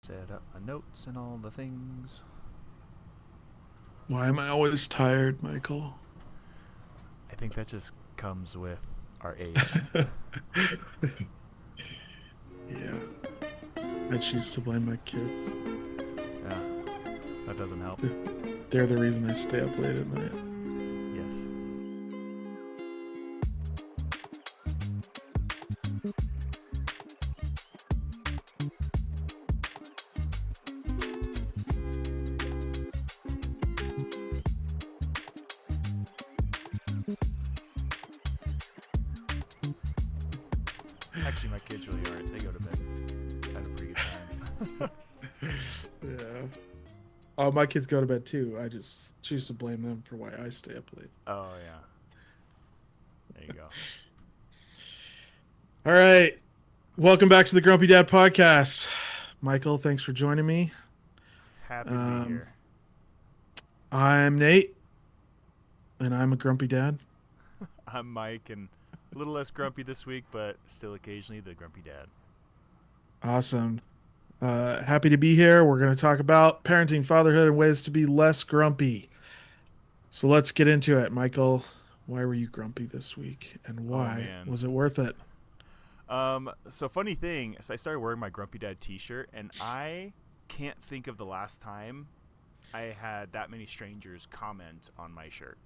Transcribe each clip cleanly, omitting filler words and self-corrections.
Set up my notes and all the things. Why am I always tired, Michael? I think that just comes with our age. Yeah, I choose to blame my kids. Yeah, that doesn't help. They're the reason I stay up late at night. Yes. Actually, my kids really aren't. They go to bed at a pretty good time. Yeah. Oh, my kids go to bed too. I just choose to blame them for why I stay up late. Oh, yeah. There you go. All right. Welcome back to the Grumpy Dad podcast. Michael, thanks for joining me. Happy to be Um, here. I'm Nate, and I'm a grumpy dad. I'm Mike, and a little less grumpy this week, but still occasionally the grumpy dad. Awesome. Happy to be here. We're going to talk about parenting, fatherhood, and ways to be less grumpy. So let's get into it, Michael. Why were you grumpy this week, and Oh, why man. was it worth it? So funny thing, so I started wearing my grumpy dad t-shirt, and I can't think of the last time I had that many strangers comment on my shirt.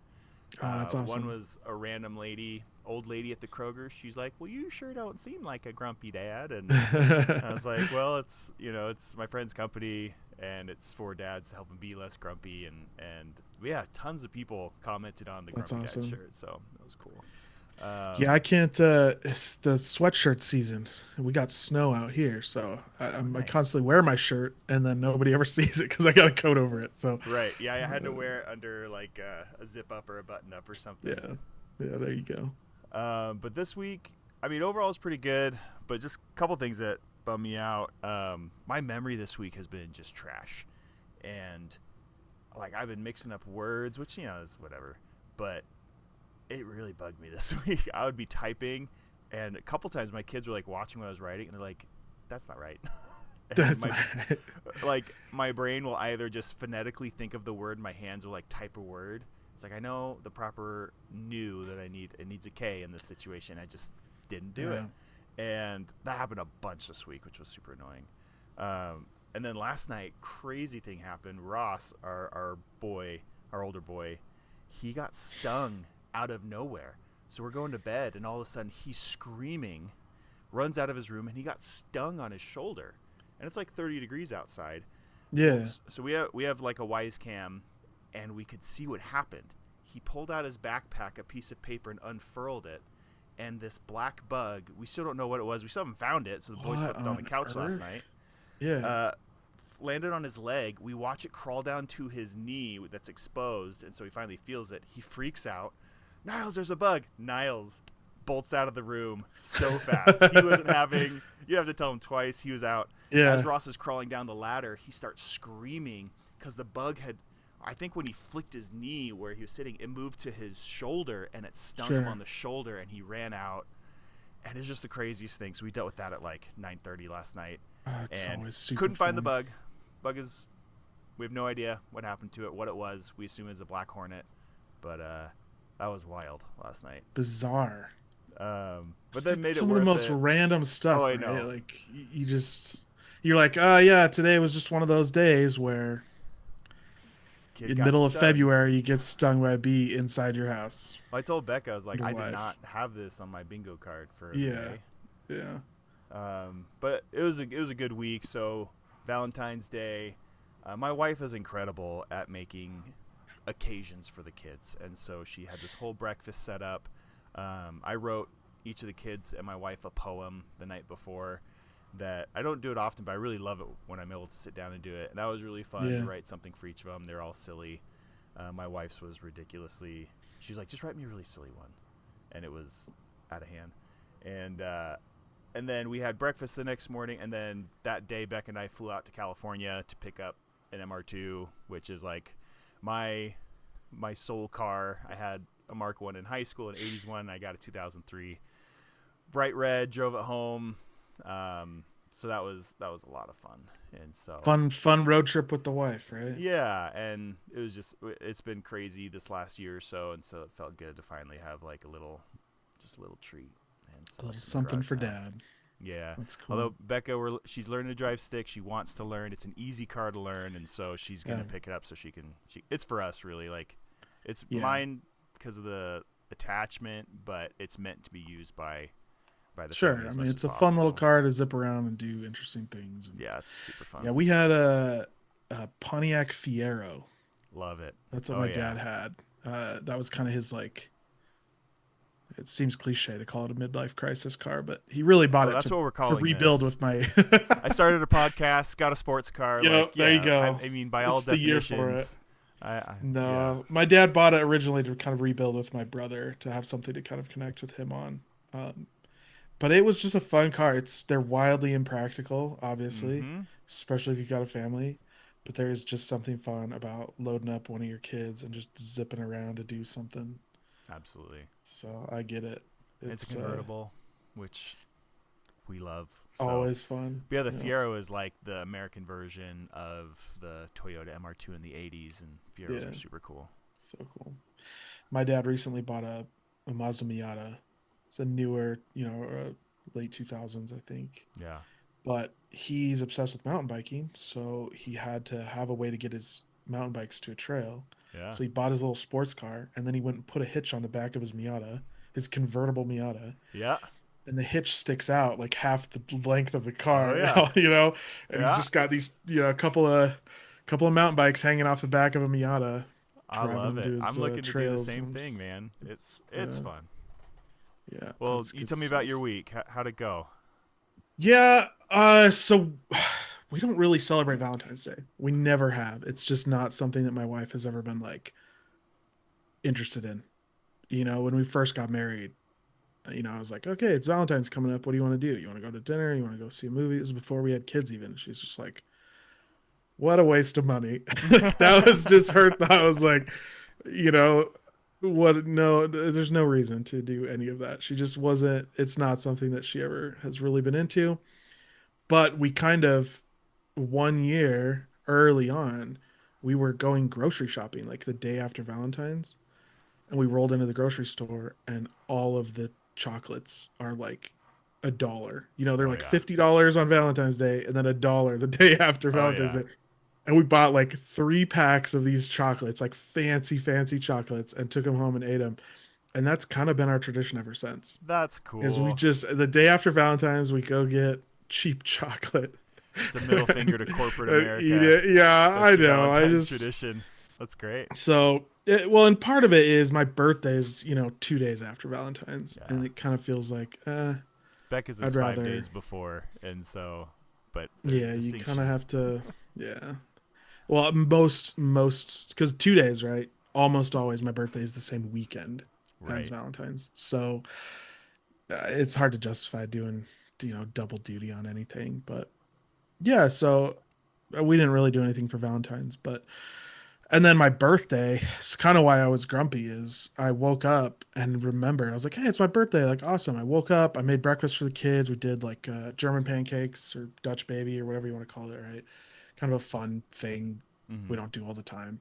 Oh, that's One awesome. was a random lady, old lady at the Kroger. She's like, "Well, you sure don't seem like a grumpy dad." And I was like, "Well, it's my friend's company, and it's for dads to help them be less grumpy." And yeah, tons of people commented on the That's grumpy dad awesome. shirt, so that was cool. Yeah, I Um, can't. It's the sweatshirt season, and we got snow out here, so oh, I nice. constantly wear my shirt, and then nobody ever sees it because I got a coat over it. So, Right. Yeah, I had to uh, wear it under like a zip up or a button up or something. yeah, yeah. There you go. But this week, I mean, overall it's pretty good. But just a couple things that bum me out. My memory this week has been just trash, and like I've been mixing up words, which is whatever. But it really bugged me this week. I would be typing, and a couple times my kids were like watching what I was writing, and they're like, "That's not right." And That's all right. my brain will either just phonetically think of the word, my hands will like type a word. It's like I know the proper new that I need. It needs a K in this situation. I just didn't do it, Yeah. and that happened a bunch this week, which was super annoying. And then last night, crazy thing happened. Ross, our boy, our older boy, he got stung out of nowhere. So we're going to bed, and all of a sudden he's screaming, runs out of his room, and he got stung on his shoulder, and it's like 30 degrees outside. Well, Yeah. so we have like a Wise cam, and we could see what happened. He pulled out his backpack, a piece of paper, and unfurled it. And this black bug, we still don't know what it was. We still haven't found it. So the boy What slept on the on couch last earth? night. Yeah. Uh, Landed on his leg. We watch it crawl down to his knee that's exposed, and so he finally feels it. He freaks out. Niles, there's a bug. Niles bolts out of the room so fast. He wasn't having. You have to tell him twice. He was out. As Yeah. Ross is crawling down the ladder, he starts screaming because the bug had. I think when he flicked his knee where he was sitting, it moved to his shoulder and it stung him on Sure. the shoulder, and he ran out. And it's just the craziest thing. So we dealt with that at like 9:30 last night, It's and always super couldn't find the fun. bug. Bug is, we have no idea what happened to it, what it was. We assume it's a black hornet, but that was wild last night. Bizarre. But It's then like made it some of the worth most it. random Oh, stuff, I right? know. Like you just you're like, oh yeah, today was just one of those days where Kid in got middle of stung. February you get stung by a bee inside your house. I told Becca, I was like, Your I did wife. not have this on my bingo card for the Yeah. day. Yeah. But it was a good week. So Valentine's Day, my wife is incredible at making occasions for the kids, and so she had this whole breakfast set up. I wrote each of the kids and my wife a poem the night before. That I don't do it often, but I really love it when I'm able to sit down and do it. And that was really fun to Yeah. write something for each of them. They're all silly. My wife's was ridiculously. She's like, just write me a really silly one, and it was out of hand. And and then we had breakfast the next morning, and then that day Beck and I flew out to California to pick up an MR2, which is like my my soul car. I had a Mark 1 in high school, an 80s one, and I got a 2003 bright red, drove it home. so that was a lot of fun, and so Fun road trip with the wife, right? yeah, and it's been crazy this last year or so, and so it felt good to finally have like just a little treat, and so A little she's in the something garage for now. dad. Yeah. That's cool. Although Becca, she's learning to drive stick. She wants to learn. It's an easy car to learn, and so she's gonna Yeah. pick it up so she can. It's for us really. Like, it's Yeah. mine because of the attachment, but it's meant to be used by the family Sure. I as mean, much as it's a fun little possible. car to zip around and do interesting things. And Yeah, it's super yeah, fun. we had a Pontiac Fiero. Love it. That's what Oh my yeah. dad had. That was kind of his like. It seems cliche to call it a midlife crisis car, but he really bought Oh, it that's what we're to calling rebuild this. with my. I started a podcast, got a sports car. Like, Yep, there you yeah, go. I mean, by all It's the year for it. definitions, yeah. No, my dad bought it originally to kind of rebuild with my brother to have something to kind of connect with him on. Um, but it was just a fun car. They're wildly impractical, obviously, Mm-hmm. especially if you've got a family. But there's just something fun about loading up one of your kids and just zipping around to do something. Absolutely. So I get it. It's a It's convertible, which we love. So, always fun. but yeah, the Yeah, Fiero is like the American version of the Toyota MR2 in the '80s, and Fieros yeah, are super cool. so cool. My dad recently bought a Mazda Miata. It's a newer, late 2000s, I think. Yeah, But he's obsessed with mountain biking, so he had to have a way to get his mountain bikes to a trail. yeah, So he bought his little sports car, and then he went and put a hitch on the back of his Miata, his convertible Miata, yeah. and the hitch sticks out like half the length of the Oh car, yeah, and he's yeah. just got these, a couple of mountain bikes hanging off the back of a Miata, I driving love them to it. his I'm looking to do the trails. same And thing, man. It's yeah, fun. yeah, Well, that's you good tell me about your stuff. week. How'd it go? Yeah, so we don't really celebrate Valentine's Day. We never have. It's just not something that my wife has ever been like interested in. When we first got married, I was like, okay, it's Valentine's coming up. What do you want to do? You want to go to dinner? You want to go see a movie? This is before we had kids, even. She's just like, what a waste of money. That was just her thought. I was like, you know, what? No, there's no reason to do any of that. She just wasn't, it's not something that she ever has really been into. But we kind of, one year early on, we were going grocery shopping like the day after Valentine's, and we rolled into the grocery store, and all of the chocolates are like $1. They're Oh like yeah. $50 on Valentine's Day, and then $1 the day after Oh Valentine's yeah. Day. And we bought like 3 packs of these chocolates, like fancy, fancy chocolates, and took them home and ate them. And that's kind of been our tradition ever since. That's Is we cool. just the day after Valentine's, we go get cheap chocolate It's a middle finger and, to corporate and eat America. it. Yeah, That's I your know. I Valentine's just tradition. That's great. well, and part of it is my birthday is 2 days after Valentine's, Yeah. and it kind of feels like, Becca's is I'd 5 days rather. before, and so, but there's Yeah, you kind of distinction. have to. Yeah. Well, most because 2 days, right? Almost always my birthday is the same weekend as Right. Valentine's, so it's hard to justify doing double duty on anything. But yeah, so we didn't really do anything for Valentine's, but and then my birthday is kind of why I was grumpy is I woke up and remembered. I was like, hey, it's my birthday. Like, awesome. I woke up, I made breakfast for the kids. We did like German pancakes or Dutch baby or whatever you want to call it, right? Kind of a fun thing we Mm-hmm. don't do all the time.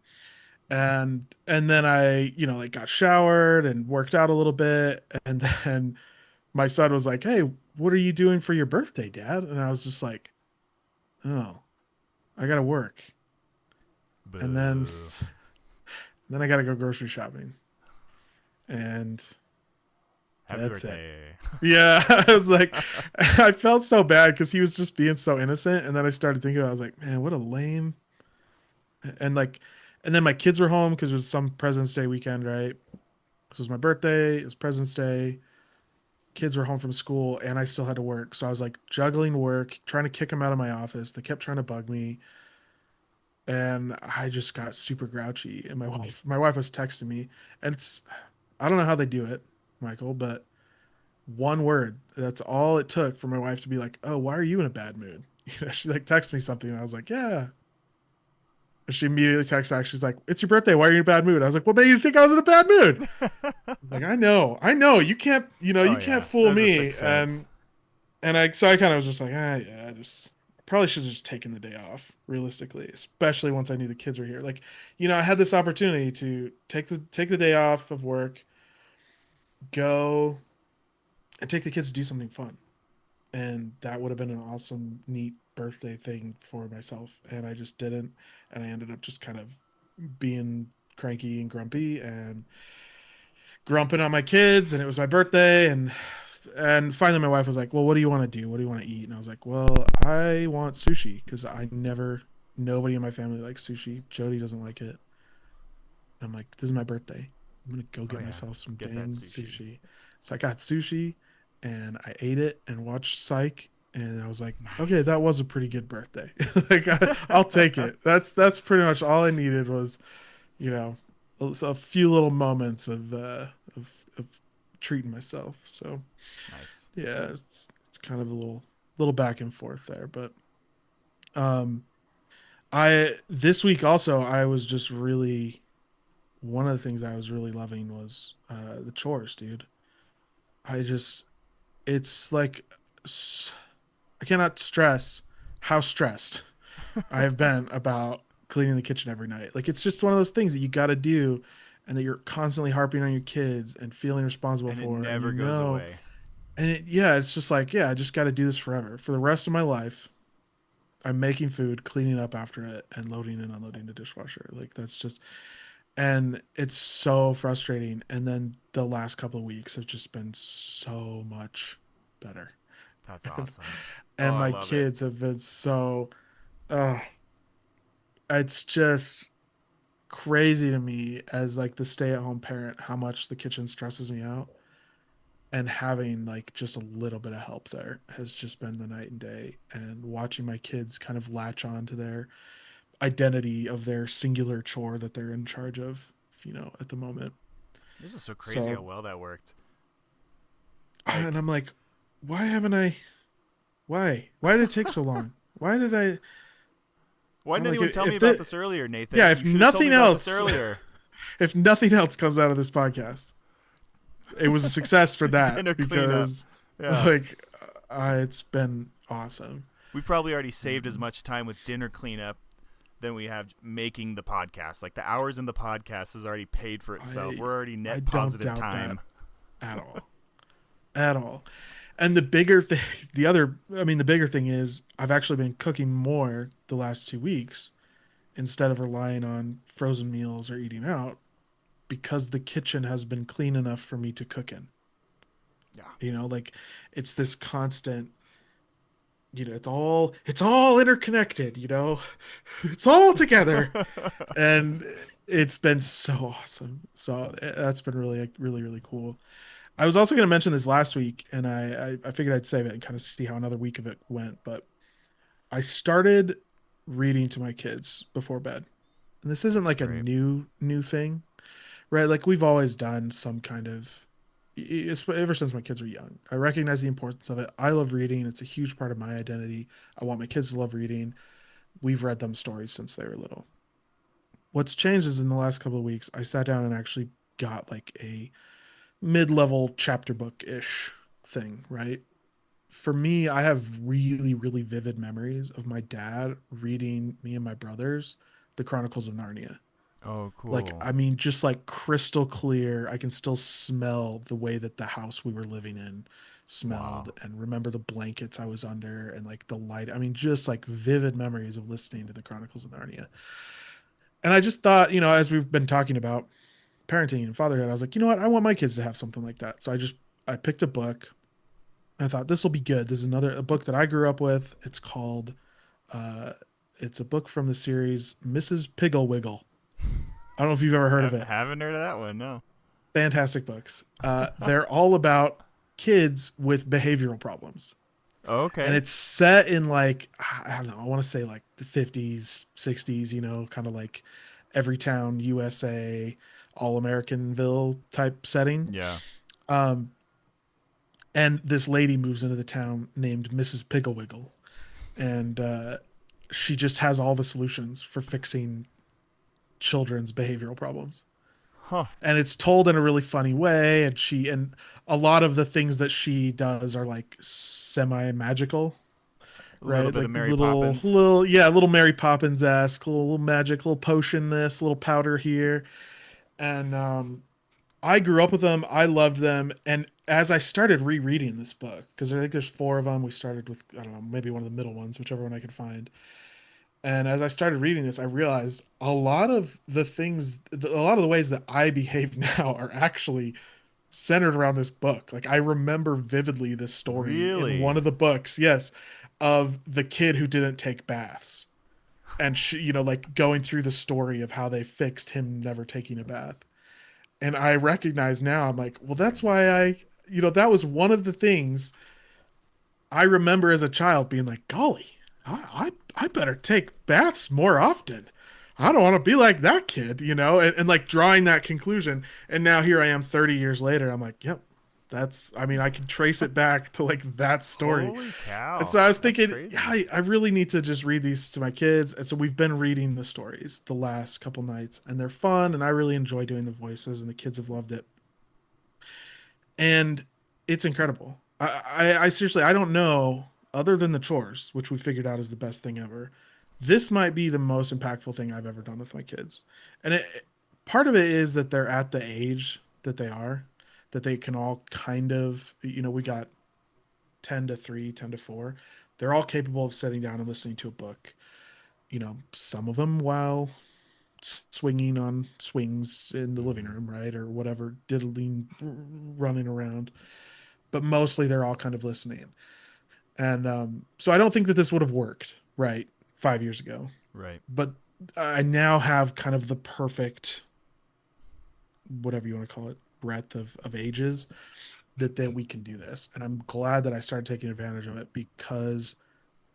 And then I, like got showered and worked out a little bit. And then my son was like, hey, what are you doing for your birthday, Dad? And I was just like, oh, I gotta work. And then Boo. I gotta go grocery shopping. And Happy that's it. birthday. Yeah, I was like, I felt so bad because he was just being so innocent, and then I started thinking, I was like, man, what a lame. And like, and then my kids were home because it was some President's Day weekend, right? This was my birthday. It was President's Day. Kids were home from school, and I still had to work, so I was like juggling work, trying to kick them out of my office. They kept trying to bug me, and I just got super grouchy. And my wife was texting me, and I don't know how they do it, Michael, but one word. That's all it took for my wife to be like, "Oh, why are you in a bad mood?" She like texted me something, and I was like, "Yeah." And she immediately texted back. She's like, "It's your birthday. Why are you in a bad mood?" I was like, "Well, made you think I was in a bad mood." Like, I know. You can't, Oh you can't yeah. fool There's a me. sixth sense. And And I kind of was just like, yeah, I just probably should have just taken the day off, realistically, especially once I knew the kids were here. Like, I had this opportunity to take the day off of work, go and take the kids to do something fun. And that would have been an awesome, neat birthday thing for myself. And I just didn't. And I ended up just kind of being cranky and grumpy and grumping on my kids. And it was my birthday. And finally my wife was like, well, what do you want to do? What do you want to eat? And I was like, well, I want sushi because nobody in my family likes sushi. Jody doesn't like it. And I'm like, this is my birthday. I'm going to go Oh get yeah, myself some get that dang sushi. sushi. So I got sushi and I ate it and watched Psych. And I was like, okay, Nice. that was a pretty good birthday. Like I'll take it. That's pretty much all I needed was, you know, a few little moments of treating myself. So Nice. yeah, it's kind of a little back and forth there, but um, I this week also I was just really one of the things I was really loving was the chores, dude. I just it's like I cannot stress how stressed I have been about cleaning the kitchen every night. Like it's just one of those things that you got to do and that you're constantly harping on your kids and feeling responsible And it for and never goes away. yeah, it's just like, yeah, I just got to do this forever. For the rest of my life, I'm making food, cleaning up after it, and loading and unloading the dishwasher. Like that's just, and it's so frustrating. And then the last couple of weeks have just been so much better. That's And, awesome. Oh, and I my love it. kids have been so, uh, it's just crazy to me as like the stay-at-home parent how much the kitchen stresses me out. And having like just a little bit of help there has just been the night and day. And watching my kids kind of latch on to their identity of their singular chore that they're in charge of, at the moment. This is so crazy how So, well that worked. and Like, I'm like, why haven't I? Why did it take so long? Why did I? why I'm didn't like, anyone tell me if about the this earlier, yeah, Nathan? if You should have told me nothing about this else, earlier. if nothing else comes out of this podcast, it was a success for that Dinner cleanup. because, Yeah. like, it's been awesome. We've probably already saved as And much time with dinner cleanup than we have making the podcast. Like the hours in the podcast has already paid for itself. I We're already I net don't positive doubt that time. at all, at all. And the bigger thing, the bigger thing is I've actually been cooking more the last 2 weeks instead of relying on frozen meals or eating out because the kitchen has been clean enough for me to cook in. Yeah. Like it's this constant, it's all interconnected, it's all together. And it's been so awesome. So that's been really, like, really, really cool. I was also going to mention this last week, and I figured I'd save it and kind of see how another week of it went. But I started reading to my kids before bed, and this isn't That's like a great. new thing, right? Like we've always done some kind of. It's ever since my kids were young. I recognize the importance of it. I love reading. It's a huge part of my identity. I want my kids to love reading. We've read them stories since they were little. What's changed is in the last couple of weeks, I sat down and actually got like a mid-level chapter book ish thing, right? For me, I have really, really vivid memories of my dad reading me and my brothers the Chronicles of Narnia. Oh, Like, cool. I mean, just like crystal clear. I can still smell the way that the house we were living in smelled Wow. and remember the blankets I was under and like the light. I mean, just like vivid memories of listening to the Chronicles of Narnia. And I just thought, as we've been talking about parenting and fatherhood, I was like, you know what? I want my kids to have something like that. So I picked a book. I thought this will be good. This is a book that I grew up with. Uh, it's a book from the series Mrs. Piggle Wiggle. I don't know if you've ever heard of it. Haven't heard of that one. No. Fantastic books. They're all about kids with behavioral problems. Oh, And okay. it's set in like, I don't know, I want to say like the 50s, 60s, kind of like Everytown, USA, All Americanville type setting. Yeah. Um, and this lady moves into the town named Mrs. Pigglewiggle, and she just has all the solutions for fixing children's behavioral problems. Huh. and it's told in a really funny way. And a lot of the things that she does are like semi magical, A little right? bit of Like Mary Poppins. yeah, little Mary Poppins esque, little magic, little potion this, little powder here, and I grew up with them. I loved them. And as I started rereading this book, because I think there's four of them, we started with, I don't know, maybe one of the middle ones, whichever one I could find. And as I started reading this, I realized a lot of the things, a lot of the ways that I behave now are actually centered around this book. Like I remember vividly this story in one Really? of the books, yes, of the kid who didn't take baths. And she, like going through the story of how they fixed him never taking a bath. And I recognize now, I'm like, well, that's why that was one of the things I remember as a child being like, golly, I better take baths more often. I don't want to be like that kid, and like drawing that conclusion. And now here I am 30 years later. I'm like, yep, I mean, I can trace it back to like that story. Holy And cow. so I was That's thinking, yeah, crazy. I really need to just read these to my kids. And so we've been reading the stories the last couple nights, and they're fun. And I really enjoy doing the voices, and the kids have loved it. And it's incredible. I seriously, I don't know, other than the chores, which we figured out is the best thing ever. This might be the most impactful thing I've ever done with my kids. And part of it is that they're at the age that they are, that they can all kind of, we got 10 to 3, 10 to 4. They're all capable of sitting down and listening to a book. Some of them while swinging on swings in the living Hmm. room, right? Or whatever, diddling, running around. But mostly they're all kind of listening. And so I don't think that this would have worked, right? 5 years ago. Right. But I now have kind of the perfect, whatever you want to call it, breadth of ages that we can do this. And I'm glad that I started taking advantage of it because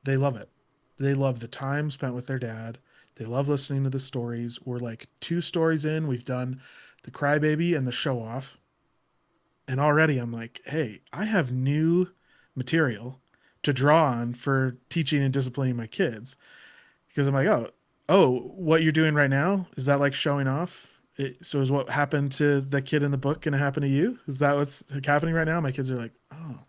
they love it. They love the time spent with their dad. They love listening to the stories. We're like 2 stories in. We've done the crybaby and the show off. And already I'm like, hey, I have new material to draw on for teaching and disciplining my kids. Because I'm like, oh, what you're doing right now, is that like showing off? So is what happened to the kid in the book going to happen to you? Is that what's happening right now? My kids are like, oh,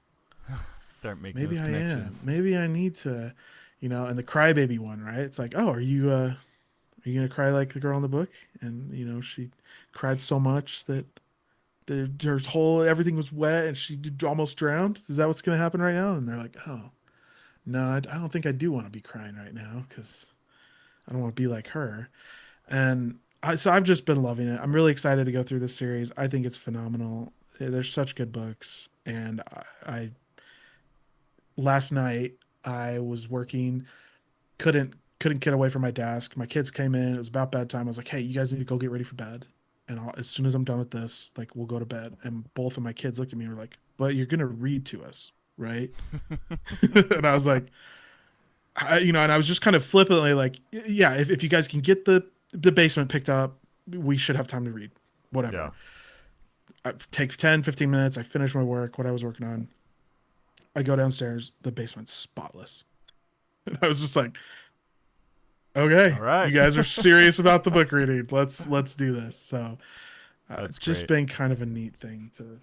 Start making maybe those I am. connections. Maybe I need to, and the crybaby one, right? It's like, oh, are you gonna cry like the girl in the book? And she cried so much that her whole everything was wet and she almost drowned. Is that what's gonna happen right now? And they're like, oh, no, I don't think I do want to be crying right now because I don't want to be like her. And so I've just been loving it. I'm really excited to go through this series. I think it's phenomenal. There's such good books, and I last night I was working, couldn't get away from my desk. My kids came in. It was about bedtime. I was like, "Hey, you guys need to go get ready for bed." And as soon as I'm done with this, like we'll go to bed. And both of my kids looked at me and were like, "But you're gonna read to us, right?" And I was like, and I was just kind of flippantly like, "Yeah, if you guys can get the basement picked up, we should have time to read, Yeah. whatever." It takes 10, 15 minutes. I finish my work, what I was working on. I go downstairs. The basement's spotless. And I was just like, All okay, right. you guys are serious about the book reading. Let's do this. So That's just great. been kind of a neat thing to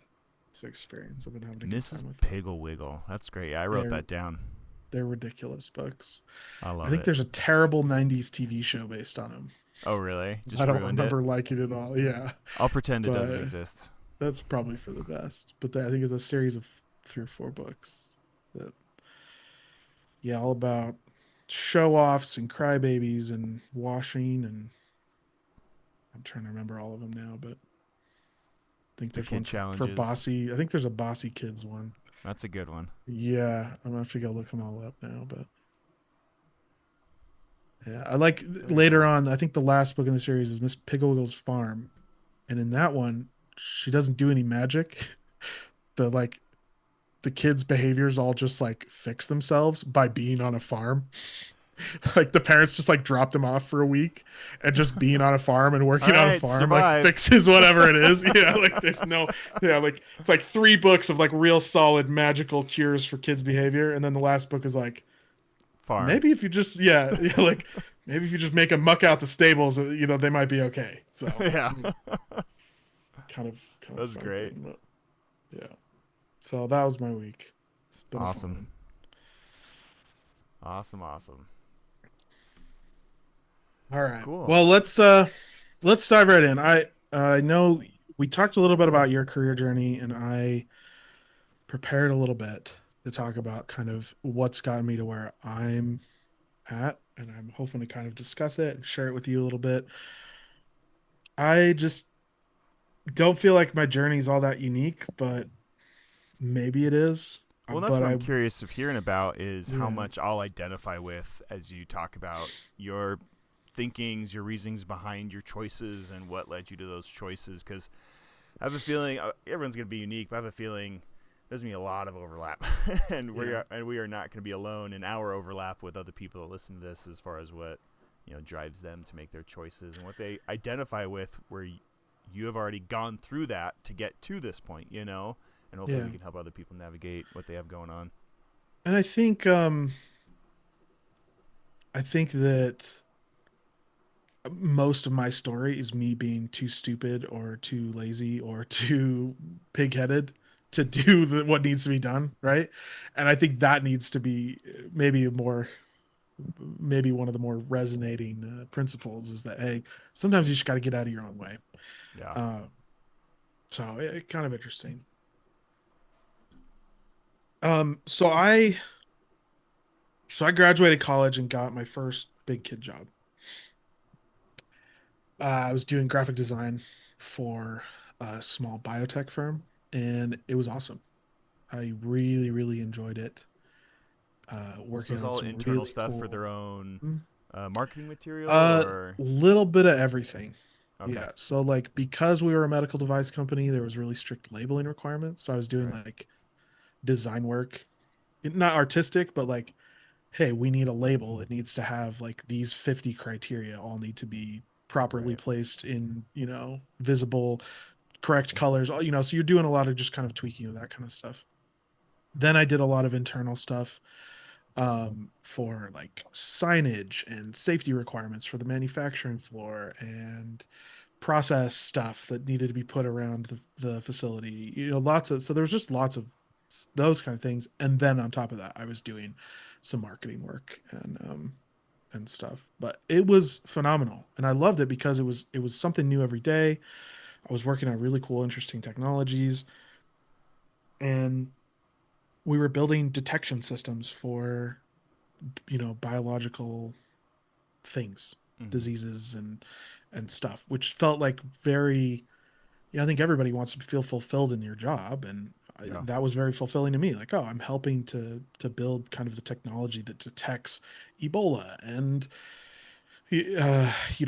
experience. I've been having a good Mrs. time with it. Piggle Wiggle. That's great. Yeah, I wrote They're that down. they're ridiculous books. I I love think it. there's a terrible 90s TV show based on them. Oh, really? I Just don't ruined it? remember liking it all. Yeah, I'll pretend it doesn't but exist. that's probably for the best. But I think it's a series of 3 or 4 books that, yeah, all about show offs and crybabies and washing. And I'm trying to remember all of them now, but I think The there's kid one for challenges. bossy. I think there's a bossy kids one. That's a good one. Yeah, I'm gonna have to go look them all up now. But yeah, I like Very later cool. on. I think the last book in the series is Miss Piggle's Farm, and in that one, she doesn't do any magic. The like the kids' behaviors all just like fix themselves by being on a farm. Like the parents just like drop them off for a week, and just being on a farm and All working on a right, farm like survive. fixes whatever it is. Yeah, like there's no, yeah, like it's like 3 books of like real solid magical cures for kids behavior, and then the last book is like, Farm. maybe if you just, yeah, yeah, like maybe if you just make them muck out the stables, they might be okay. So Yeah. kind of That's funny great. thing, but yeah. So that was my week. It's been a fun Awesome. one. Awesome. Awesome. All right. Cool. Well, let's dive right in. I know we talked a little bit about your career journey, and I prepared a little bit to talk about kind of what's gotten me to where I'm at, and I'm hoping to kind of discuss it and share it with you a little bit. I just don't feel like my journey is all that unique, but maybe it is. Well, that's But what I'm I, curious of hearing about is how yeah, much I'll identify with as you talk about your thinkings, your reasonings behind your choices, and what led you to those choices. Because I have a feeling everyone's going to be unique, but I have a feeling there's going to be a lot of overlap, and yeah, we are not going to be alone in our overlap with other people that listen to this as far as what drives them to make their choices and what they identify with. Where you have already gone through that to get to this point, and hopefully yeah. we can help other people navigate what they have going on. And I think that most of my story is me being too stupid or too lazy or too pig-headed to do what needs to be done, right? And I think that needs to be maybe more maybe one of the more resonating principles is that hey, sometimes you just got to get out of your own way. Yeah. uh, so kind of interesting. Um so i so I graduated college and got my first big kid job. I was doing graphic design for a small biotech firm, and it was awesome. I really, really enjoyed it. This Working was on all some internal really stuff for cool, their own mm, marketing material, a or little bit of everything. okay, Yeah. So like because we were a medical device company, there was really strict labeling requirements. So I was doing right, like design work, not artistic, but like, hey, we need a label. It needs to have like these 50 criteria all need to be properly right, placed in, visible correct colors, so you're doing a lot of just kind of tweaking of that kind of stuff. Then I did a lot of internal stuff for like signage and safety requirements for the manufacturing floor and process stuff that needed to be put around the facility. Lots of so there was just lots of those kind of things. And then on top of that, I was doing some marketing work and stuff. But it was phenomenal, and I loved it because it was something new every day. I was working on really cool, interesting technologies, and we were building detection systems for biological things, mm-hmm. diseases and stuff, which felt like very, I think everybody wants to feel fulfilled in your job, and Yeah, that was very fulfilling to me. Like, oh, I'm helping to build kind of the technology that detects Ebola and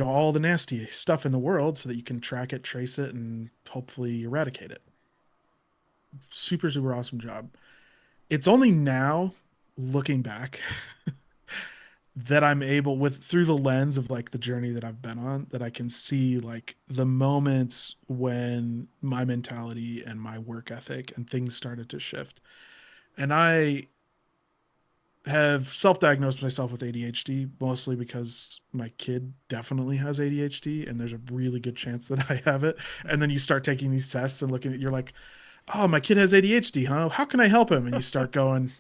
all the nasty stuff in the world, so that you can track it, trace it, and hopefully eradicate it. Super, super awesome job. It's only now, looking back, that I'm able, with through the lens of like the journey that I've been on, that I can see like the moments when my mentality and my work ethic and things started to shift. And I have self-diagnosed myself with ADHD, mostly because my kid definitely has ADHD and there's a really good chance that I have it. And then you start taking these tests and looking at, you're like, oh, my kid has ADHD, huh? How can I help him? And you start going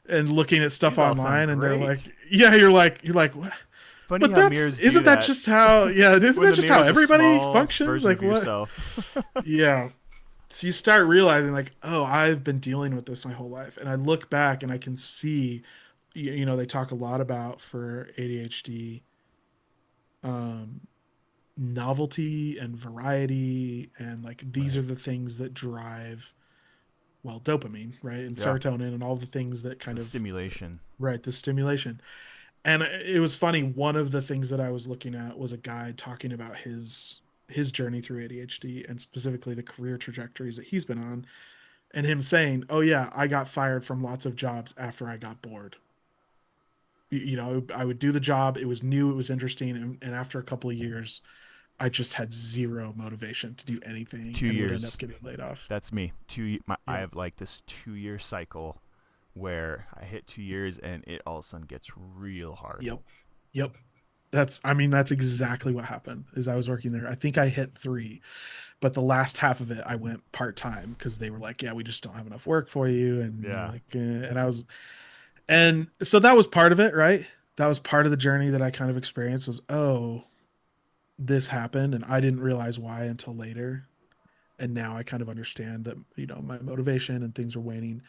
and looking at stuff these all sound online, and they're great. like, yeah, you're like, what? Funny But how mirrors do isn't that that just how, yeah, isn't when that the just how mirror's a everybody small functions? version Like of what? yourself. Yeah. So you start realizing like, oh, I've been dealing with this my whole life. And I look back and I can see, they talk a lot about for ADHD, um, novelty and variety. And like, these Right. are the things that drive, well, dopamine, right? And Yeah, serotonin and all the things that it's kind the of, stimulation. right, the stimulation. And it was funny. One of the things that I was looking at was a guy talking about his journey through ADHD and specifically the career trajectories that he's been on, and him saying, "Oh yeah, I got fired from lots of jobs after I got bored. I would do the job. It was new, it was interesting, and after a couple of years, I just had zero motivation to do anything Two and would end up years. getting laid off." That's me. I Yep. have like this 2 year cycle where I hit 2 years and it all of a sudden gets real hard. Yep. Yep. I mean, that's exactly what happened. Is I was working there. I think I hit three. but the last half of it I went part-time because they were like, yeah, we just don't have enough work for you. And you're Yeah. like, and I was, and so that was part of it, right? That was part of the journey that I kind of experienced was, oh, this happened and I didn't realize why until later. And now I kind of understand that, my motivation and things were waning.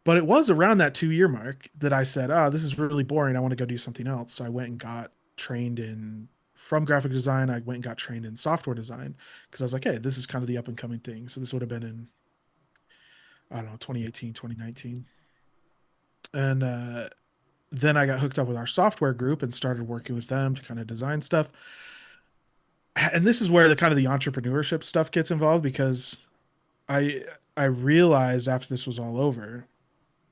But it was around that 2 year mark that I said, oh, this is really boring. I want to go do something else. So I went and got trained from graphic design. I went and got trained in software design because I was like, hey, this is kind of the up and coming thing. So this would have been in, I don't know, 2018, 2019. And then I got hooked up with our software group and started working with them to kind of design stuff. And this is where the kind of the entrepreneurship stuff gets involved because I I realized after this was all over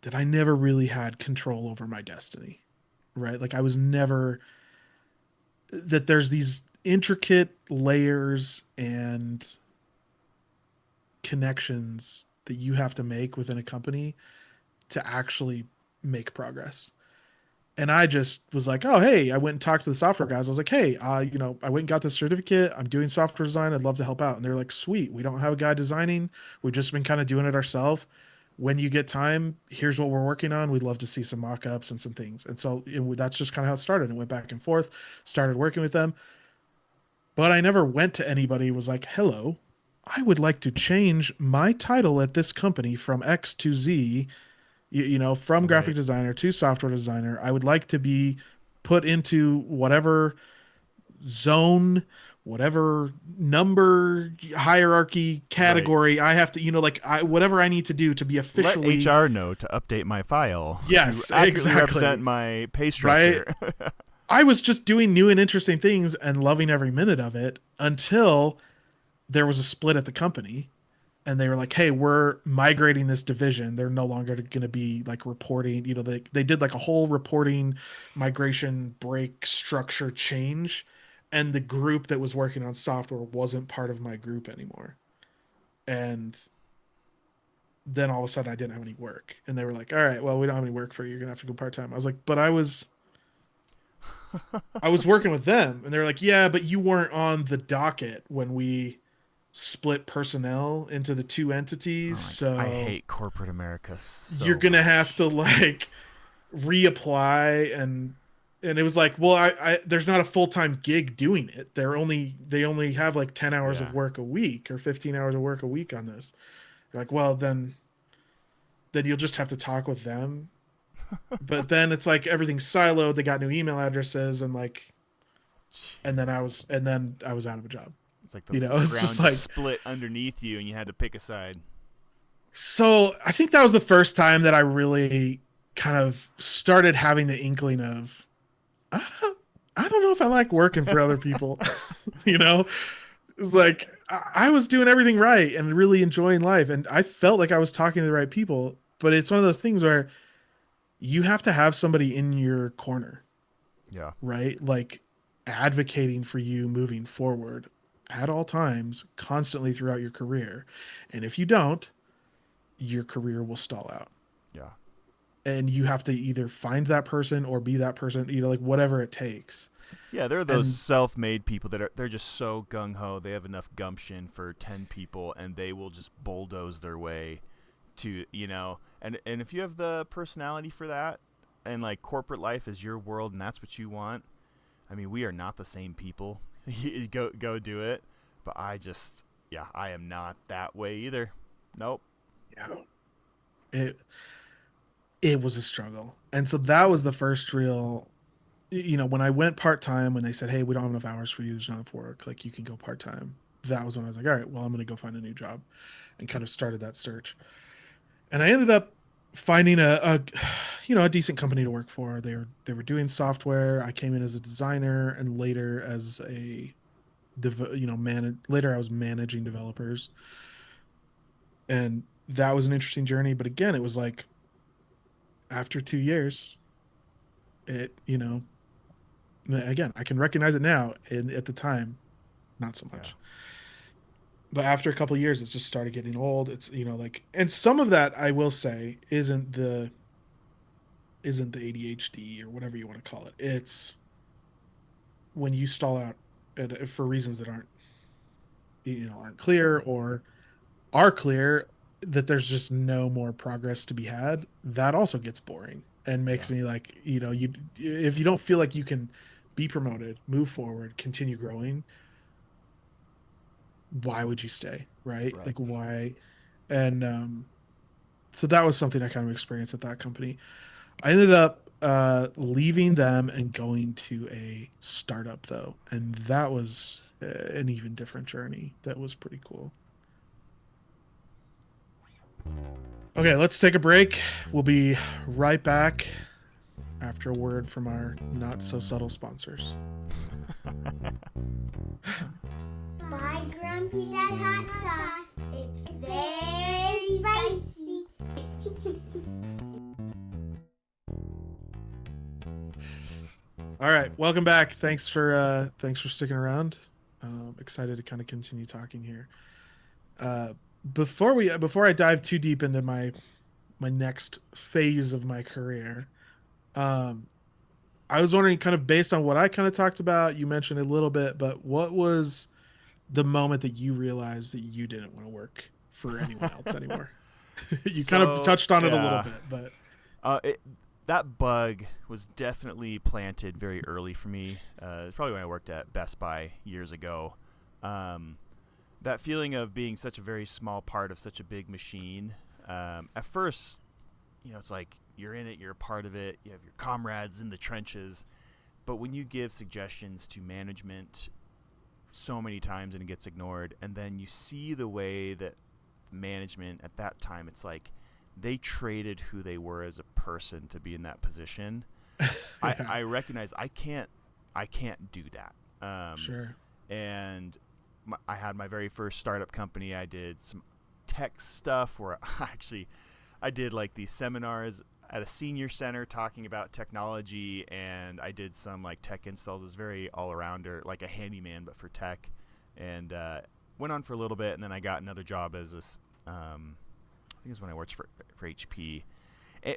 that I never really had control over my destiny, right? Like I was never that there's these intricate layers and connections that you have to make within a company to actually make progress. And I just was like, oh, hey, I went and talked to the software guys. I was like, hey, I went and got this certificate. I'm doing software design. I'd love to help out. And they're like, sweet. We don't have a guy designing. We've just been kind of doing it ourselves. When you get time, here's what we're working on. We'd love to see some mock-ups and some things. And so that's just kind of how it started. It went back and forth, started working with them. But I never went to anybody and was like, hello, I would like to change my title at this company from X to Z, from graphic Right. designer to software designer. I would like to be put into whatever zone, whatever number hierarchy Right. category I have to, whatever I need to do to be Let officially. HR know to update my file to Yes, accurately represent exactly. my pay Right. structure. I was just doing new and interesting things and loving every minute of it until there was a split at the company and they were like, hey, we're migrating this division. They're no longer going to be like reporting. They did like a whole reporting migration break structure change. And the group that was working on software wasn't part of my group anymore. And then all of a sudden I didn't have any work. And they were like, all right, well, we don't have any work for you. You're going to have to go part time. I was like, but I was working with them. And they were like, yeah, but you weren't on the docket when we split personnel into the two entities. Oh my god, I So hate corporate America you're so gonna have to much. like reapply and it was like, well, I there's not a full-time gig doing it. They only have like 10 hours of Yeah. work a week or 15 hours of work a week on this. You're like, well, then you'll just have to talk with them. But then it's like everything's siloed. They got new email addresses Jeez. and then I was out of a job. It's like the It's just ground just like, split underneath you and you had to pick a side. so I think that was the first time that I really kind of started having the inkling of I don't, I don't know if I like working for other people. you know, it's like I was doing everything right and really enjoying life, and I felt like I was talking to the right people. But it's one of those things where you have to have somebody in your corner, Yeah. right? Like advocating for you moving forward at all times, constantly throughout your career. And if you don't, your career will stall out. Yeah. And you have to either find that person or be that person, like whatever it takes. Yeah, there are those And self-made people that they're just so gung ho. They have enough gumption for 10 people, and they will just bulldoze their way to And if you have the personality for that, and like corporate life is your world, and that's what you want. I mean, we are not the same people. Go do it. But I am not that way either. Nope. yeah, it it was a struggle. And so that was the first real, when I went part time, when they said, hey, we don't have enough hours for you, there's not enough work, like you can go part time. That was when I was like, all right, well, I'm going to go find a new job and kind of started that search. And I ended up finding a decent company to work for. They were doing software. I came in as a designer and later as a later I was managing developers. And that was an interesting journey, but again, it was like after 2 years, it again, I can recognize it now and at the time not so Yeah. much. But after a couple of years it's just started getting old. It's like, and some of that I will say isn't the ADHD or whatever you want to call it. It's when you stall out for reasons that aren't aren't clear or are clear, that there's just no more progress to be had, that also gets boring and makes Yeah. me like, you if you don't feel like you can be promoted, move forward, continue growing, why would you stay, right? Right. Like why? And so that was something I kind of experienced at that company. I ended up leaving them and going to a startup though, and that was an even different journey. That was pretty cool. Okay, let's take a break. We'll be right back after a word from our not so subtle sponsors. My grumpy dad hot sauce. It's very spicy. All right, welcome back. Thanks for sticking around. Excited to kind of continue talking here. Uh, before I dive too deep into my next phase of my career, um, I was wondering, kind of based on what I kind of talked about, you mentioned a little bit, but what was the moment that you realized that you didn't want to work for anyone else anymore? You kind of So touched on it a little yeah, bit, but uh, it, that bug was definitely planted very early for me. It's probably when I worked at Best Buy years ago. Um, that feeling of being such a very small part of such a big machine. At first, it's like you're in it, you're a part of it, you have your comrades in the trenches. But when you give suggestions to management so many times and it gets ignored, and then you see the way that management at that time, it's like they traded who they were as a person to be in that position. I, yeah, I recognize I can't do that. sure. And I had my very first startup company. I did some tech stuff where I did like these seminars at a senior center talking about technology, and I did some like tech installs. It was very all arounder, like a handyman but for tech, and went on for a little bit, and then I got another job as I think it was when I worked for HP.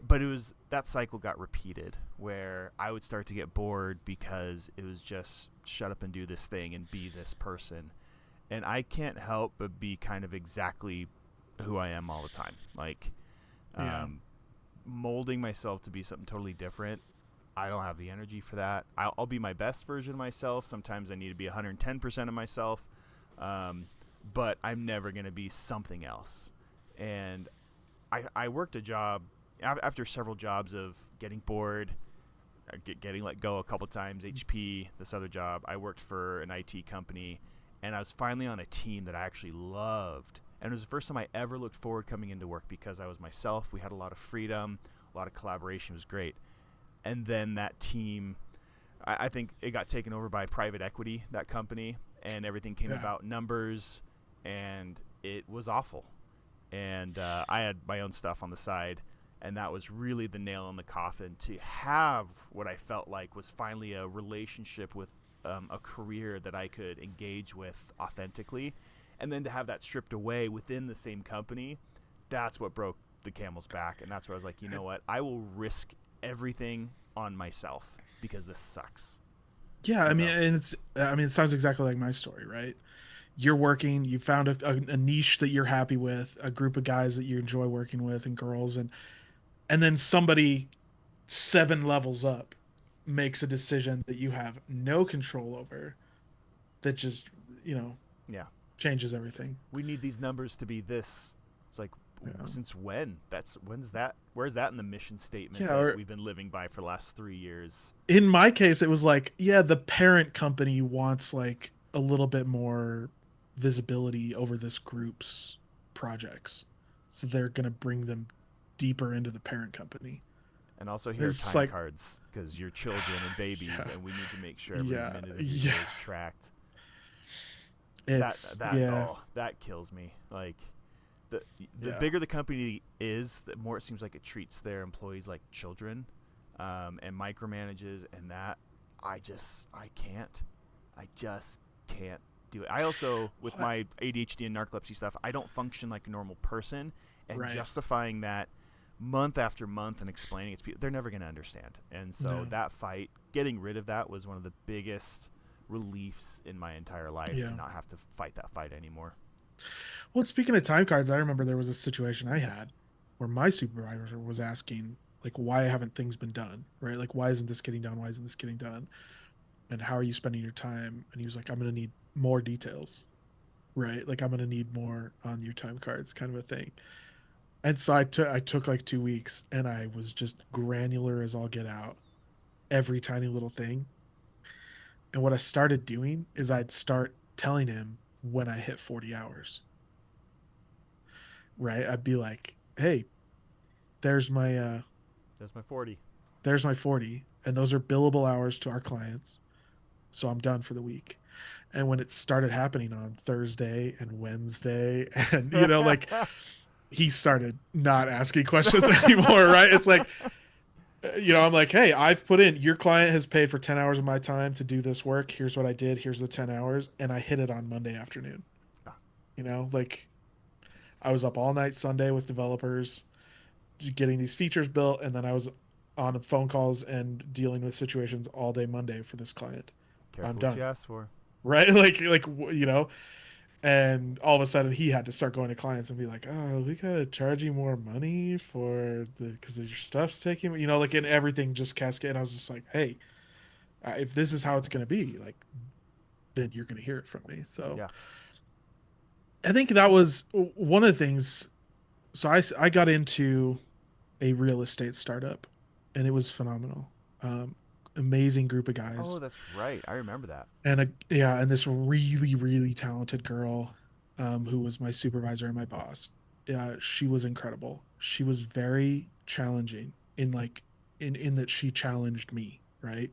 But it was that cycle got repeated where I would start to get bored because it was just shut up and do this thing and be this person, and I can't help but be kind of exactly who I am all the time. Like, Yeah. um, molding myself to be something totally different. I don't have the energy for that. I'll be my best version of myself. Sometimes I need to be 110% of myself, um, but I'm never going to be something else. And I worked a job after several jobs of getting bored, getting let go a couple times. HP, this other job, I worked for an IT company, and I was finally on a team that I actually loved. And it was the first time I ever looked forward coming into work because I was myself. We had a lot of freedom, a lot of collaboration. It was great. And then that team, I think it got taken over by private equity, that company, and everything came Yeah. about numbers, and it was awful. And I had my own stuff on the side, and that was really the nail in the coffin to have what I felt like was finally a relationship with a career that I could engage with authentically, and then to have that stripped away within the same company. That's what broke the camel's back, and that's where I was like, you know what, I will risk everything on myself because this sucks. Yeah, I And mean, so and it sounds exactly like my story, right? You're working, you found a niche that you're happy with, a group of guys that you enjoy working with and girls, and then somebody 7 levels up makes a decision that you have no control over, that just, you know, yeah, changes everything. we need these numbers to be this. It's like, Yeah. since when? When's that? Where's that in the mission statement Yeah, that or we've been living by for the last 3 years? in my case, it was like, yeah, the parent company wants like a little bit more visibility over this group's projects. So they're going to bring them deeper into the parent company. And also here are It's time like, cards because you're children and babies, yeah, and we need to make sure every yeah, minute of your yeah. day is tracked. That It's, that yeah, oh that kills me. Like the the yeah. bigger the company is, the more it seems like it treats their employees like children, and micromanages, and that I can't. I just can't do it. I also, with Well, my ADHD and narcolepsy stuff, I don't function like a normal person, and right. justifying that month after month and explaining it to people, they're never going to understand. And so No. that fight, getting rid of that was one of the biggest reliefs in my entire life to Yeah. not have to fight that fight anymore. Well, speaking of time cards, I remember there was a situation I had where my supervisor was asking, like, why haven't things been done? Right? Like, why isn't this getting done? Why isn't this getting done? And how are you spending your time? And he was like, I'm going to need more details. Right? Like, I'm going to need more on your time cards, kind of a thing. And so I took like 2 weeks and I was just granular as all get out, every tiny little thing. And what I started doing is I'd start telling him when I hit 40 hours, right? I'd be like, hey, there's my That's my 40. there's my 40, and those are billable hours to our clients. So I'm done for the week. And when it started happening on Thursday and Wednesday, and like he started not asking questions anymore, right? It's like, I'm like, hey, I've put in, your client has paid for 10 hours of my time to do this work. Here's what I did. Here's the 10 hours. And I hit it on Monday afternoon. Ah, Like I was up all night Sunday with developers getting these features built. And then I was on phone calls and dealing with situations all day Monday for this client. I'm careful what you done. ask for. Right. And all of a sudden he had to start going to clients and be like, oh, we got to charge you more money because your stuff's taking, like, and everything just cascade. And I was just like, hey, if this is how it's going to be, like, then you're going to hear it from me. So Yeah. I think that was one of the things. So I got into a real estate startup and it was phenomenal. Amazing group of Oh, guys that's right. I remember that. and this really, really talented girl, who was my supervisor and my boss. She was incredible. She was very challenging in that she challenged me, right?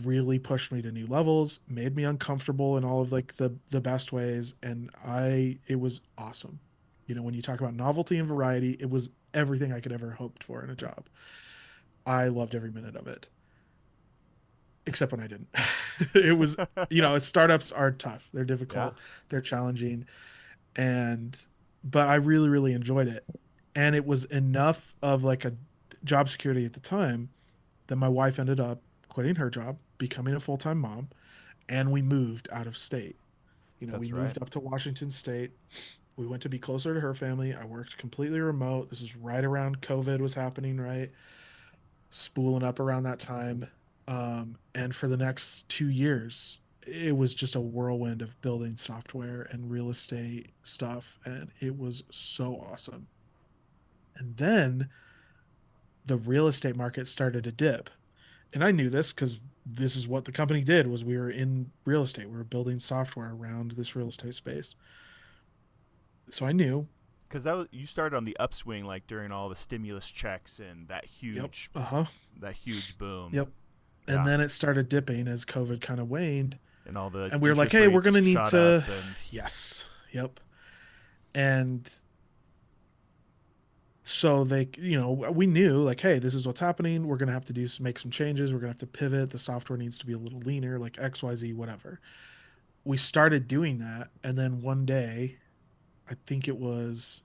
Really pushed me to new levels, made me uncomfortable in all of like the best ways, and it was awesome. When you talk about novelty and variety, it was everything I could ever hoped for in a job. I loved every minute of it, except when I didn't. It was, startups are tough. They're Yeah. difficult. They're challenging, and but I really, really enjoyed it, and it was enough of like a job security at the time that my wife ended up quitting her job, becoming a full time mom, and we moved out of state. We That's right. moved up to Washington State. We went to be closer to her family. I worked completely remote. This is right around COVID was happening, right? Spooling up around that time. And for the next 2 years, it was just a whirlwind of building software and real estate stuff. And it was so awesome. And then the real estate market started to dip. And I knew this because this is what the company did was we were in real estate. We were building software around this real estate space. So I knew. Because you started on the upswing, like during all the stimulus checks and Yep. Uh-huh. that huge boom. Yep. And Yeah. then it started dipping as COVID kind of waned. And all the And we were like, interest hey, we're going rates to need shot up, to. and Yes. Yep. And so we knew like, hey, this is what's happening. We're going to have to make some changes. We're going to have to pivot. The software needs to be a little leaner, like XYZ, whatever. We started doing that. And then one day, I think it must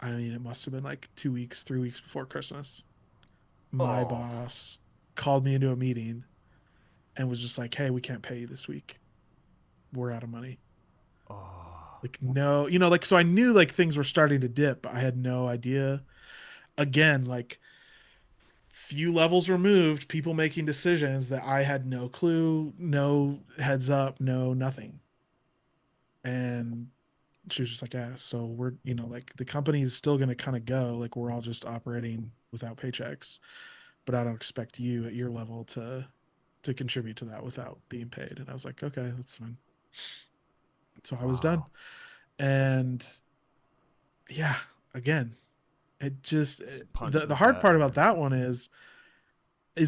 have been like 2 weeks, 3 weeks before Christmas. My oh, boss called me into a meeting and was just like, hey, we can't pay you this week. We're out of money. oh, Like, no, so I knew like things were starting to dip. I had no idea. Again, like few levels removed, people making decisions that I had no clue, no heads up, no nothing. And she was just like, yeah, so we're, like the company is still going to kind of go, like we're all just operating without paychecks, but I don't expect you at your level to contribute to that without being paid. And I was like, okay, that's fine. So I was done. wow. And yeah, again, it just Punch the to the hard gut, part about man. that one is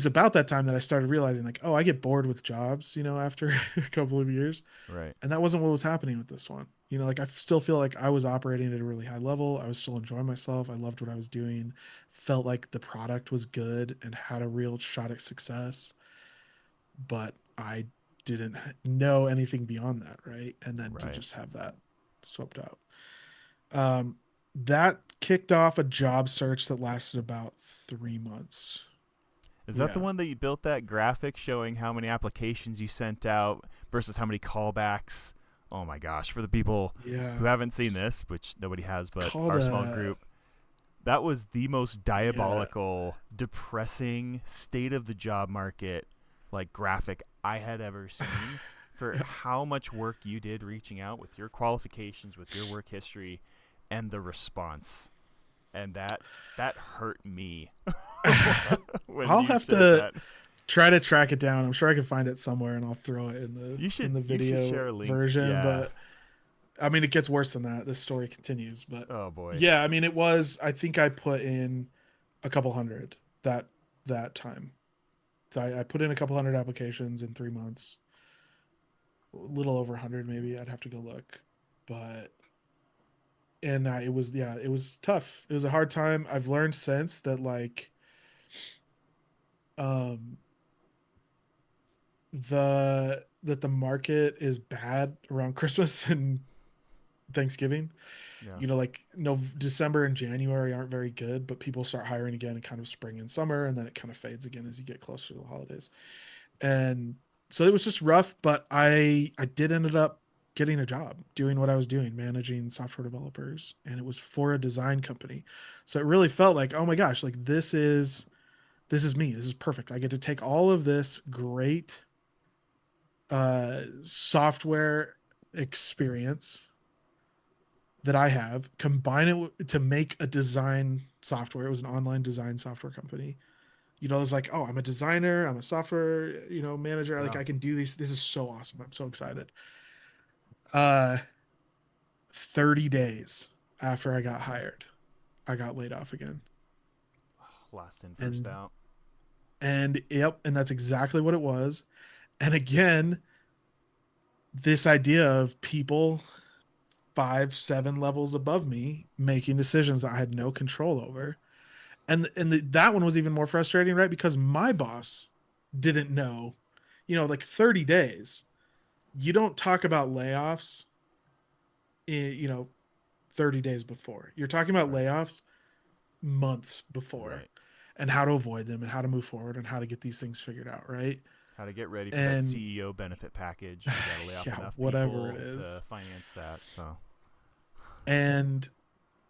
about that time that I started realizing like, oh, I get bored with jobs, after a couple of years. Right. And that wasn't what was happening with this one. Like I still feel like I was operating at a really high level. I was still enjoying myself. I loved what I was doing. Felt like the product was good and had a real shot at success. But I didn't know anything beyond that, right? And then to Right. just have that swept out. Um, that kicked off a job search that lasted about 3 months. Is that the Yeah. one that you built that graphic showing how many applications you sent out versus how many callbacks? Oh my gosh, for the people Yeah. who haven't seen this, which nobody has It's but called our small group, that was the most yeah. diabolical, depressing state of the job market like graphic I had ever seen for how much work you did reaching out with your qualifications, with your work history, and the response. And that hurt me when I'll you have shared to that. try to track it down. I'm sure I can find it somewhere and I'll throw it in the You should video share a link. version, Yeah. but I mean it gets worse than that. This story continues, but Oh boy. yeah, I mean it was I think I put in a couple hundred that time. So I put in a couple hundred applications in 3 months. A little over 100 maybe. I'd have to go look. But and it was yeah, it was tough. It was a hard time. I've learned since that like um the market is bad around Christmas and Thanksgiving. Yeah. You know, like no December and January aren't very good, but people start hiring again in kind of spring and summer, and then it kind of fades again as you get closer to the holidays. And so it was just rough, but I did ended up getting a job doing what I was doing, managing software developers, and it was for a design company. So it really felt like, oh my gosh, like this is me. This is perfect. I get to take all of this great software experience that I have, combine it to make a design software. It was an online design software company. You know, it's like, oh, I'm a designer, I'm a software, manager. Like Yeah. I can do these. This is so awesome. I'm so excited. Uh, 30 days after I got hired, I got laid off again. Last in, first And out. yep, and that's exactly what it was. And again, this idea of people 5, 7 levels above me making decisions that I had no control over. That one was even more frustrating, right? Because my boss didn't know, like 30 days. You don't talk about layoffs in, 30 days before. You're talking about Right. layoffs months before Right. and how to avoid them and how to move forward and how to get these things figured out, right? How to get ready for that And CEO benefit package. You got to lay off yeah, enough whatever it people to is. finance that. So, And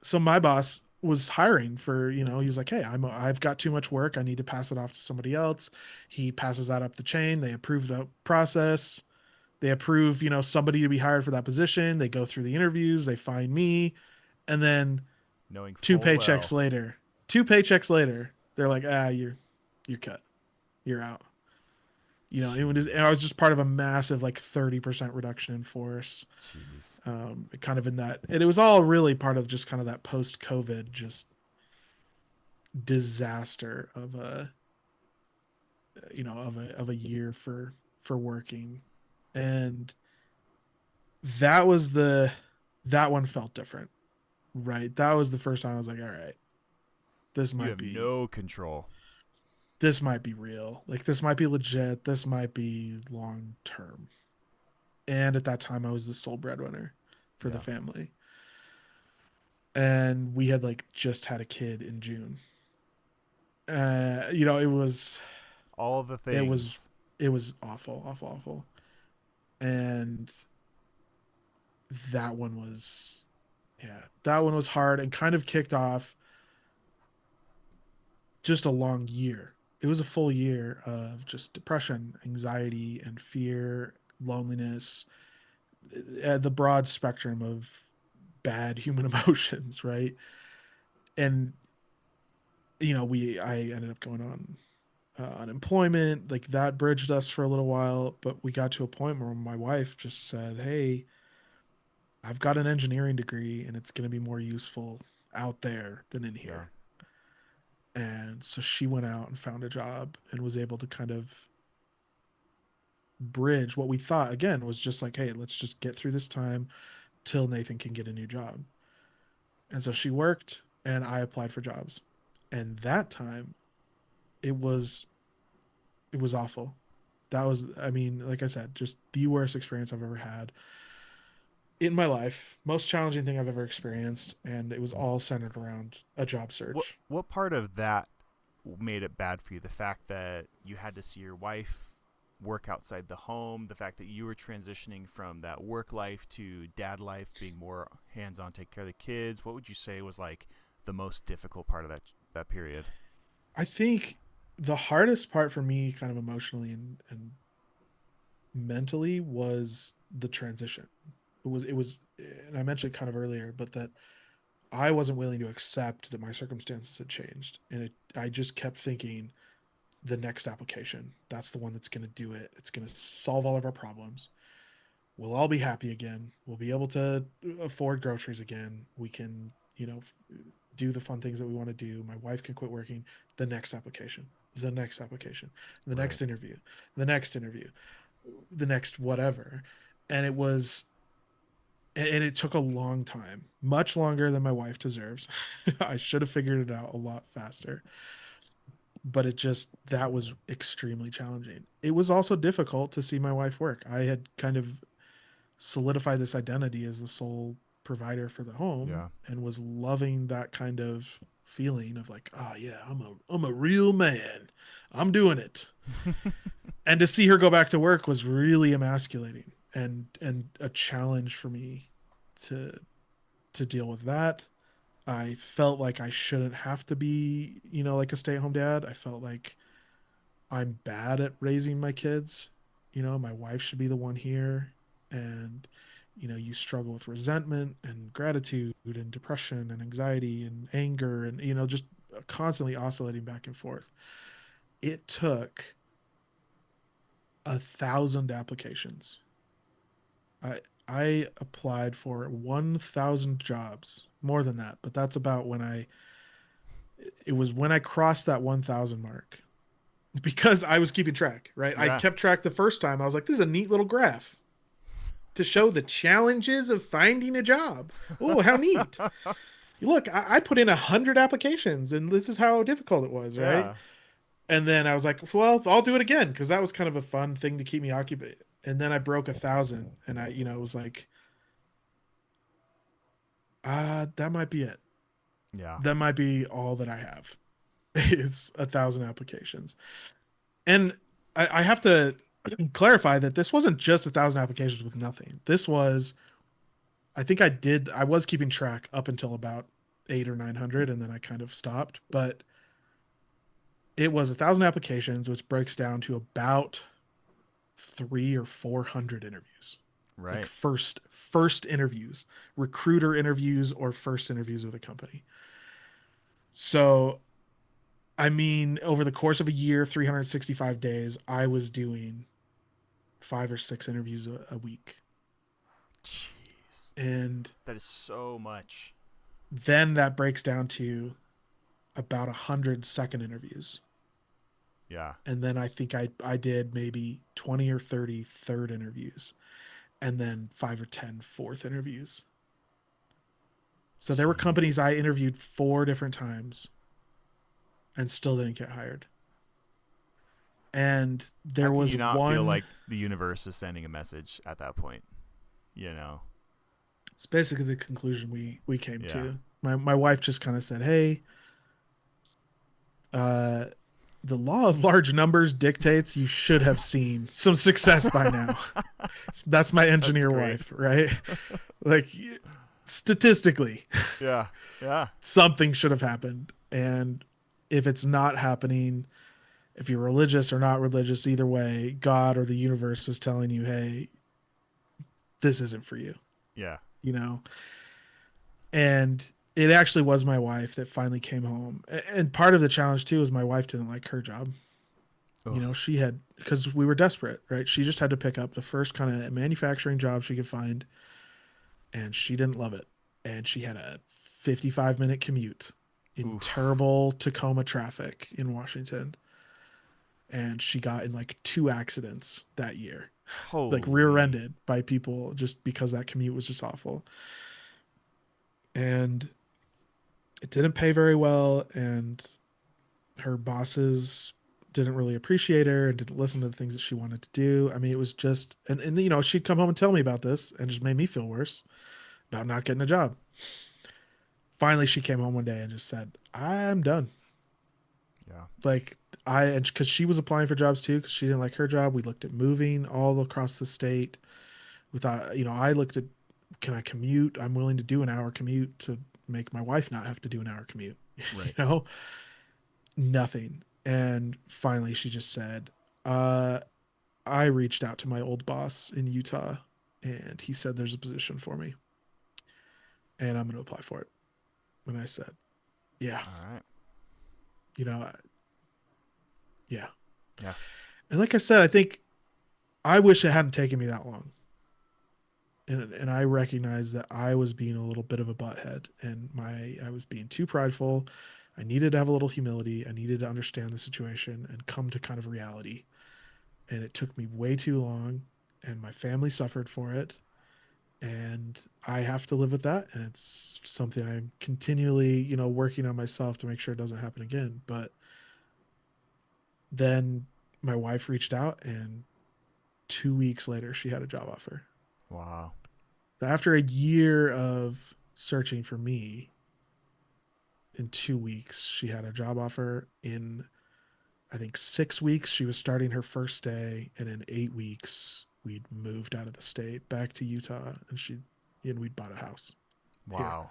so my boss was hiring for, he was like, hey, I've got too much work, I need to pass it off to somebody else. He passes that up the chain, they approve the process, they approve, somebody to be hired for that position, they go through the interviews, they find me, and then knowing two full paychecks well. later two paychecks later they're like, you're cut, you're out. And I was just part of a massive like 30% reduction in force. Jeez. Kind of in that, and it was all really part of just kind of that post COVID just disaster of a year for working. And that was that one felt different, right? That was the first time I was like, all right, this You might have be no control. this might be real, like this might be legit, this might be long term. And at that time I was the sole breadwinner for the Yeah. family, and we had like just had a kid in June. It was All the it was things. it was awful, awful, awful. And that one was that one was hard and kind of kicked off just a long year. It was a full year of just depression, anxiety, and fear, loneliness, the broad spectrum of bad human emotions, right? And I ended up going on unemployment. Like that bridged us for a little while, but we got to a point where my wife just said, hey, I've got an engineering degree and it's going to be more useful out there than in Yeah. here. And so she went out and found a job and was able to kind of bridge what we thought again was just like, hey, let's just get through this time till Nathan can get a new job. And so she worked and I applied for jobs. And that time it was awful. That was, I mean, like I said, just the worst experience I've ever had in my life, most challenging thing I've ever experienced, and it was all centered around a job What search. what part of that made it bad for you? The fact that you had to see your wife work outside the home, the fact that you were transitioning from that work life to dad life, being more hands-on, take care of the kids. What would you say was like the most difficult part of that period? I think the hardest part for me, kind of emotionally and mentally, was the transition. It was, and I mentioned kind of earlier, but that I wasn't willing to accept that my circumstances had changed, and I just kept thinking the next application, that's the one that's going to do it. It's going to solve all of our problems. We'll all be happy again. We'll be able to afford groceries again. We can, do the fun things that we want to do. My wife can quit working. The next application, the next application, the Right. next interview, the next interview, the next whatever. And it was, and it took a long time, much longer than my wife deserves. I should have figured it out a lot faster, but that was extremely challenging. It was also difficult to see my wife work. I had kind of solidified this identity as the sole provider for the home Yeah. and was loving that kind of feeling of like, oh yeah, I'm a real man. I'm doing it. And to see her go back to work was really emasculating and a challenge for me to deal with that. I felt like I shouldn't have to be, like a stay-at-home dad. I felt like I'm bad at raising my kids. My wife should be the one here. And, you struggle with resentment and gratitude and depression and anxiety and anger and, just constantly oscillating back and forth. It took 1,000 applications. I applied for 1,000 jobs, more than that, but that's about it was when I crossed that 1,000 mark because I was keeping track, right? I Yeah. kept track the first time. I was like, this is a neat little graph to show the challenges of finding a job. Oh, how neat. Look, I put in 100 applications and this is how difficult it was, right? Yeah. And then I was like, well, I'll do it again because that was kind of a fun thing to keep me occupied. And then I broke 1,000 and it was like, that might be it. Yeah. That might be all that I have. It's 1,000 applications. And I have to clarify that this wasn't just 1,000 applications with nothing. This was, I think I was keeping track up until about 800 or 900, and then I kind of stopped. But it was 1,000 applications, which breaks down to about 300 or 400 interviews, like Right. first interviews, recruiter interviews, or first interviews with a company. So, I mean, over the course of a year, 365 days, I was doing 5 or 6 interviews a week. Jeez. And That is so much. then that breaks down to about 100 second interviews. Yeah. And then I think I did maybe 20 or 30 third interviews and then 5 or 10 fourth interviews. So there were Jeez. companies I interviewed 4 different times and still didn't get hired. And How there can was you not feel one, like the universe is sending a message at that point? You know? it's basically the conclusion we came Yeah. to. My wife just kind of said, hey, uh, the law of large numbers dictates you should have seen some success by now. That's my That's engineer great. wife, right? Like statistically, Yeah. Yeah. something should have happened. And if it's not happening, if you're religious or not religious, either way, God or the universe is telling you, hey, this isn't for you, Yeah. you know? And it actually was my wife that finally came home. And part of the challenge too is my wife didn't like her job. Ugh. She had, because we were desperate, right? She just had to pick up the first kind of manufacturing job she could find, and she didn't love it. And she had a 55-minute commute in Oof. terrible Tacoma traffic in Washington. And she got in like 2 accidents that year, like Holy. rear-ended by people just because that commute was just awful. And it didn't pay very well. And her bosses didn't really appreciate her and didn't listen to the things that she wanted to do. I mean, it was just, and she'd come home and tell me about this and just made me feel worse about not getting a job. Finally, she came home one day and just said, I'm done. Yeah. Like I, because she was applying for jobs too, because she didn't like her job. We looked at moving all across the state. We thought, I looked at, can I commute? I'm willing to do an hour commute to make my wife not have to do an hour commute. you Right. know, Nothing. And finally, she just said, uh, I reached out to my old boss in Utah, and he said there's a position for me, and I'm going to apply for it. And I said, yeah, All right. you know, yeah. Yeah. And like I said, I think I wish it hadn't taken me that long. And I recognize that I was being a little bit of a butthead, and I was being too prideful. I needed to have a little humility. I needed to understand the situation and come to kind of reality. And it took me way too long, and my family suffered for it. And I have to live with that. And it's something I'm continually, working on myself to make sure it doesn't happen again. But then my wife reached out, and 2 weeks later, she had a job offer. Wow. After a year of searching for me, in 2 weeks, she had a job offer. In, I think, 6 weeks, she was starting her first day. And in 8 weeks, we'd moved out of the state back to Utah, and we'd bought a house here. Wow.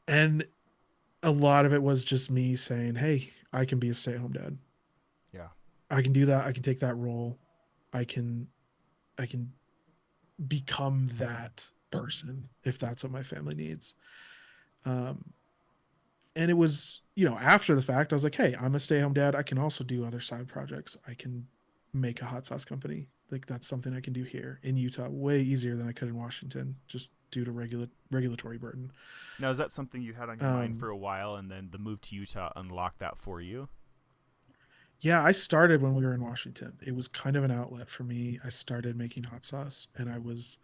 And a lot of it was just me saying, hey, I can be a stay at home dad. Yeah. I can do that. I can take that role. I can, I can become that person if that's what my family needs. Um, and it was, after the fact, I was like, hey, I'm a stay at home dad. I can also do other side projects. I can make a hot sauce company. Like that's something I can do here in Utah way easier than I could in Washington, just due to regulatory burden. Now, is that something you had on your mind Um, for a while, and then the move to Utah unlocked that for you? yeah, I started when we were in Washington. It was kind of an outlet for me. I started making hot sauce, and I was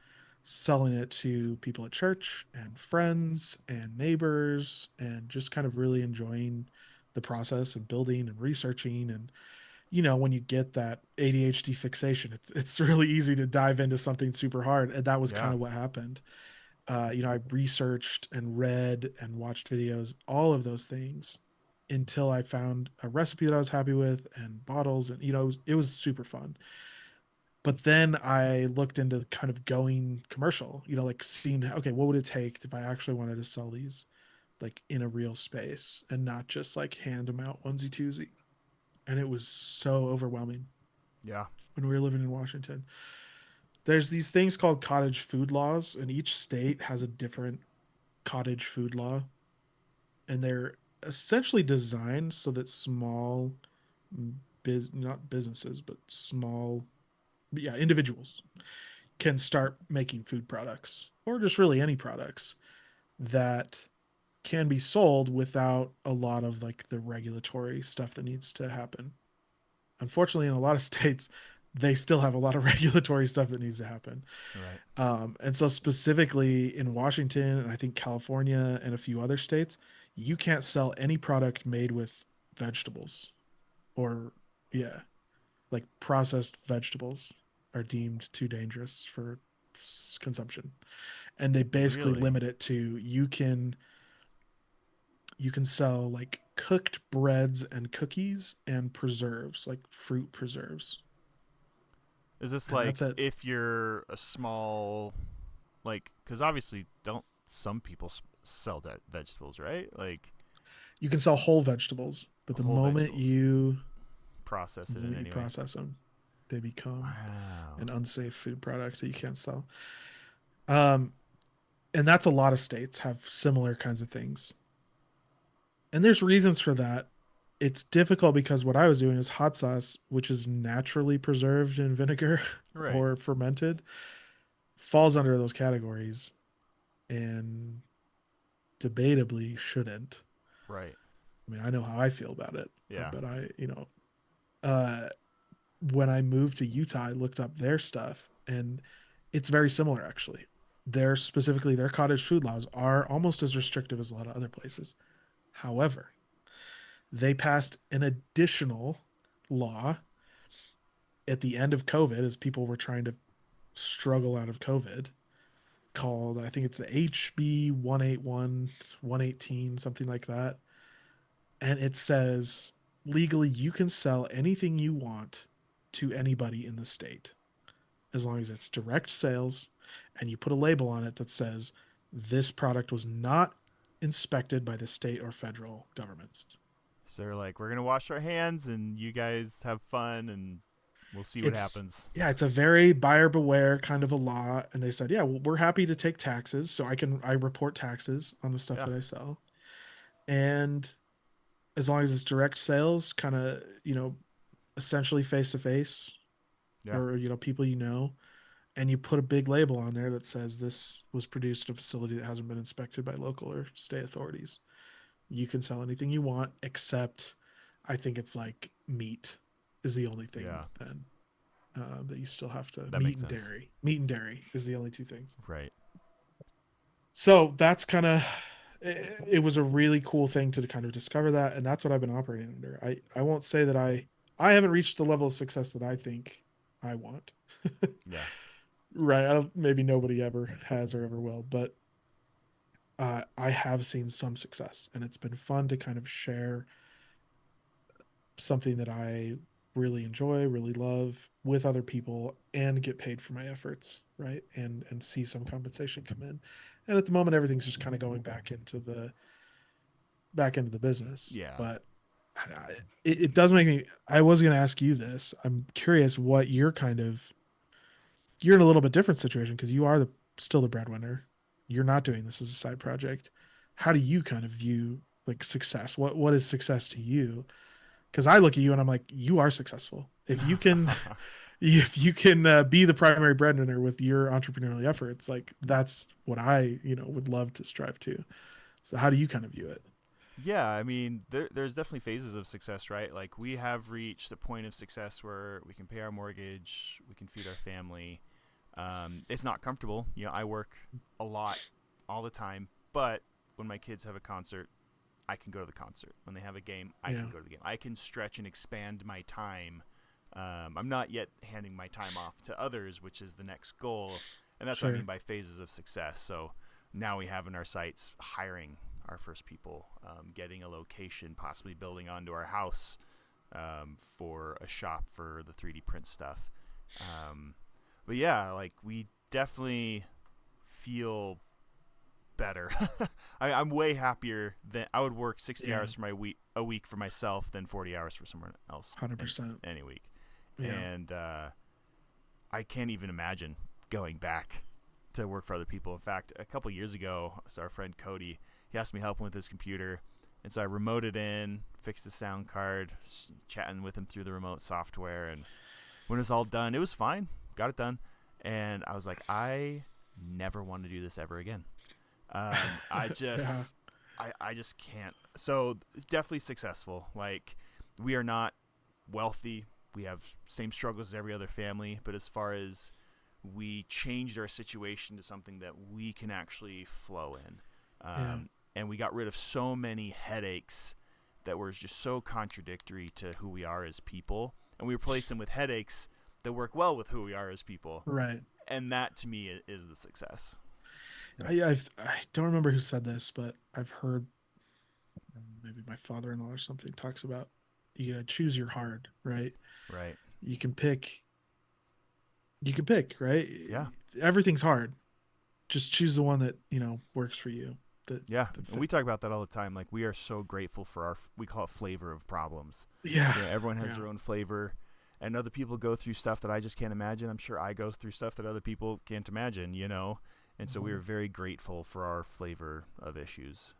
selling it to people at church and friends and neighbors, and just kind of really enjoying the process and building and researching. And when you get that ADHD fixation, it's really easy to dive into something super hard, and that was kind Yeah. of what happened. I researched and read and watched videos, all of those things, until I found a recipe that I was happy with and bottles, and it was super fun. But then I looked into kind of going commercial, like seeing, okay, what would it take if I actually wanted to sell these like in a real space and not just like hand them out onesie twosie. And it was so overwhelming Yeah. when we were living in Washington. There's these things called cottage food laws, and each state has a different cottage food law, and they're essentially designed so that small not businesses, but small, yeah, individuals can start making food products or just really any products that can be sold without a lot of like the regulatory stuff that needs to happen. Unfortunately, in a lot of states, they still have a lot of regulatory stuff that needs to happen. Right. And so, specifically in Washington, and I think California and a few other states, you can't sell any product made with vegetables or, yeah, like processed vegetables are deemed too dangerous for consumption. And they basically Really? limit it to you can sell like cooked breads and cookies and preserves, like fruit preserves. Is this And that's like it. if you're a small, like, because obviously don't some people sell that vegetables, right? Like You can sell whole vegetables, but the whole moment vegetables, you process the it in moment you any way. process them, they become Wow. an unsafe food product that you can't sell. Um, and that's a lot of states have similar kinds of things. And there's reasons for that. It's difficult because what I was doing is hot sauce, which is naturally preserved in vinegar Right. or fermented, falls under those categories and debatably shouldn't. Right. I mean, I know how I feel about it, Yeah. but uh, when I moved to Utah, I looked up their stuff, and it's very similar actually. Their cottage food laws are almost as restrictive as a lot of other places. However, they passed an additional law at the end of COVID as people were trying to struggle out of COVID, called, I think it's the HB 181, 118, something like that. and it says legally you can sell anything you want to anybody in the state as long as it's direct sales and you put a label on it that says this product was not inspected by the state or federal governments. So they're like, we're gonna wash our hands and you guys have fun and we'll see what It's happens. yeah, it's a very buyer beware kind of a law. And they said, yeah, well, we're happy to take taxes. So I report taxes on the stuff Yeah, that I sell. And as long as it's direct sales, kind of, essentially face to face yeah, or, people and you put a big label on there that says this was produced at a facility that hasn't been inspected by local or state authorities. You can sell anything you want, except I think it's like meat is the only thing yeah. then that you still have to That makes sense. Meat and dairy is the only two things. Right. So that's kind of it was a really cool thing to kind of discover that, and that's what I've been operating under. I won't say that I haven't reached the level of success that I think I want. Yeah. Right. Maybe nobody ever has or ever will, but I have seen some success, and it's been fun to kind of share something that I really enjoy, really love with other people, and get paid for my efforts, right? And see some compensation come in. And at the moment, everything's just kind of going back into the business, Yeah. but it does make me. I was going to ask you this. I'm curious what you're in a little bit different situation because you are still the breadwinner. You're not doing this as a side project. How do you kind of view like success? What is success to you? Because I look at you and I'm like, you are successful. If you can be the primary breadwinner with your entrepreneurial efforts, like that's what I would love to strive to. So how do you kind of view it? Yeah, I mean, there's definitely phases of success, right? Like we have reached the point of success where we can pay our mortgage, we can feed our family. It's not comfortable. I work a lot all the time, but when my kids have a concert, I can go to the concert. When they have a game, I Yeah, can go to the game. I can stretch and expand my time. I'm not yet handing my time off to others, which is the next goal. And that's what I mean sure. by phases of success. So now we have in our sights hiring our first people, getting a location, possibly building onto our house for a shop for the 3D print stuff. Um, but yeah, like we definitely feel better. I'm way happier than I would work 60 Yeah, hours for my week a week for myself than 40 hours for someone else 100%. any week. Yeah, And I can't even imagine going back to work for other people. In fact, a couple years ago, so our friend Cody, he asked me help him with his computer, and so I remoted in, fixed the sound card, chatting with him through the remote software, and when it was all done, it was fine. Got it done, and I was like, I never want to do this ever again. I yeah, just, I just can't. So definitely successful. Like we are not wealthy. We have same struggles as every other family, but as far as we changed our situation to something that we can actually flow in, yeah, and we got rid of so many headaches that were just so contradictory to who we are as people, and we replaced them with headaches that work well with who we are as people, right. and that to me is the success. I don't remember who said this, but I've heard maybe my father-in-law or something talks about you gotta choose your hard, right? Right. You can pick, right? Yeah. Everything's hard. Just choose the one that works for you. That Yeah, that and fit. we talk about that all the time. Like we are so grateful for our we call it flavor of problems. Yeah, Everyone has yeah. their own flavor, and other people go through stuff that I just can't imagine. I'm sure I go through stuff that other people can't imagine. And so we are Mhm. very grateful for our flavor of issues.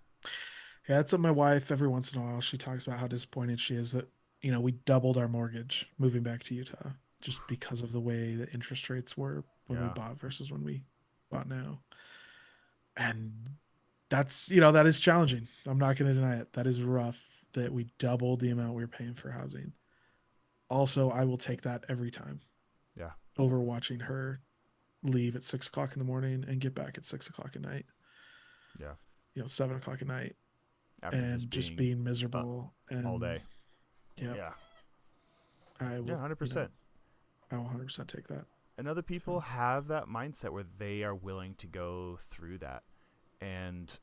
Yeah, that's what my wife every once in a while she talks about how disappointed she is that we doubled our mortgage moving back to Utah just because of the way the interest rates were when we Yeah, bought versus when we bought now. And that's that is challenging. I'm not going to deny it. That is rough that we doubled the amount we were paying for housing. Also, I will take that every time yeah, over watching her leave at 6 o'clock in the morning and get back at 6 o'clock at night, yeah. 7 o'clock at night, After just and just being being uh, miserable. all And day. yep, Yeah, I yeah, will, 100%. I will 100% take that. And other people So, have that mindset where they are willing to go through that, and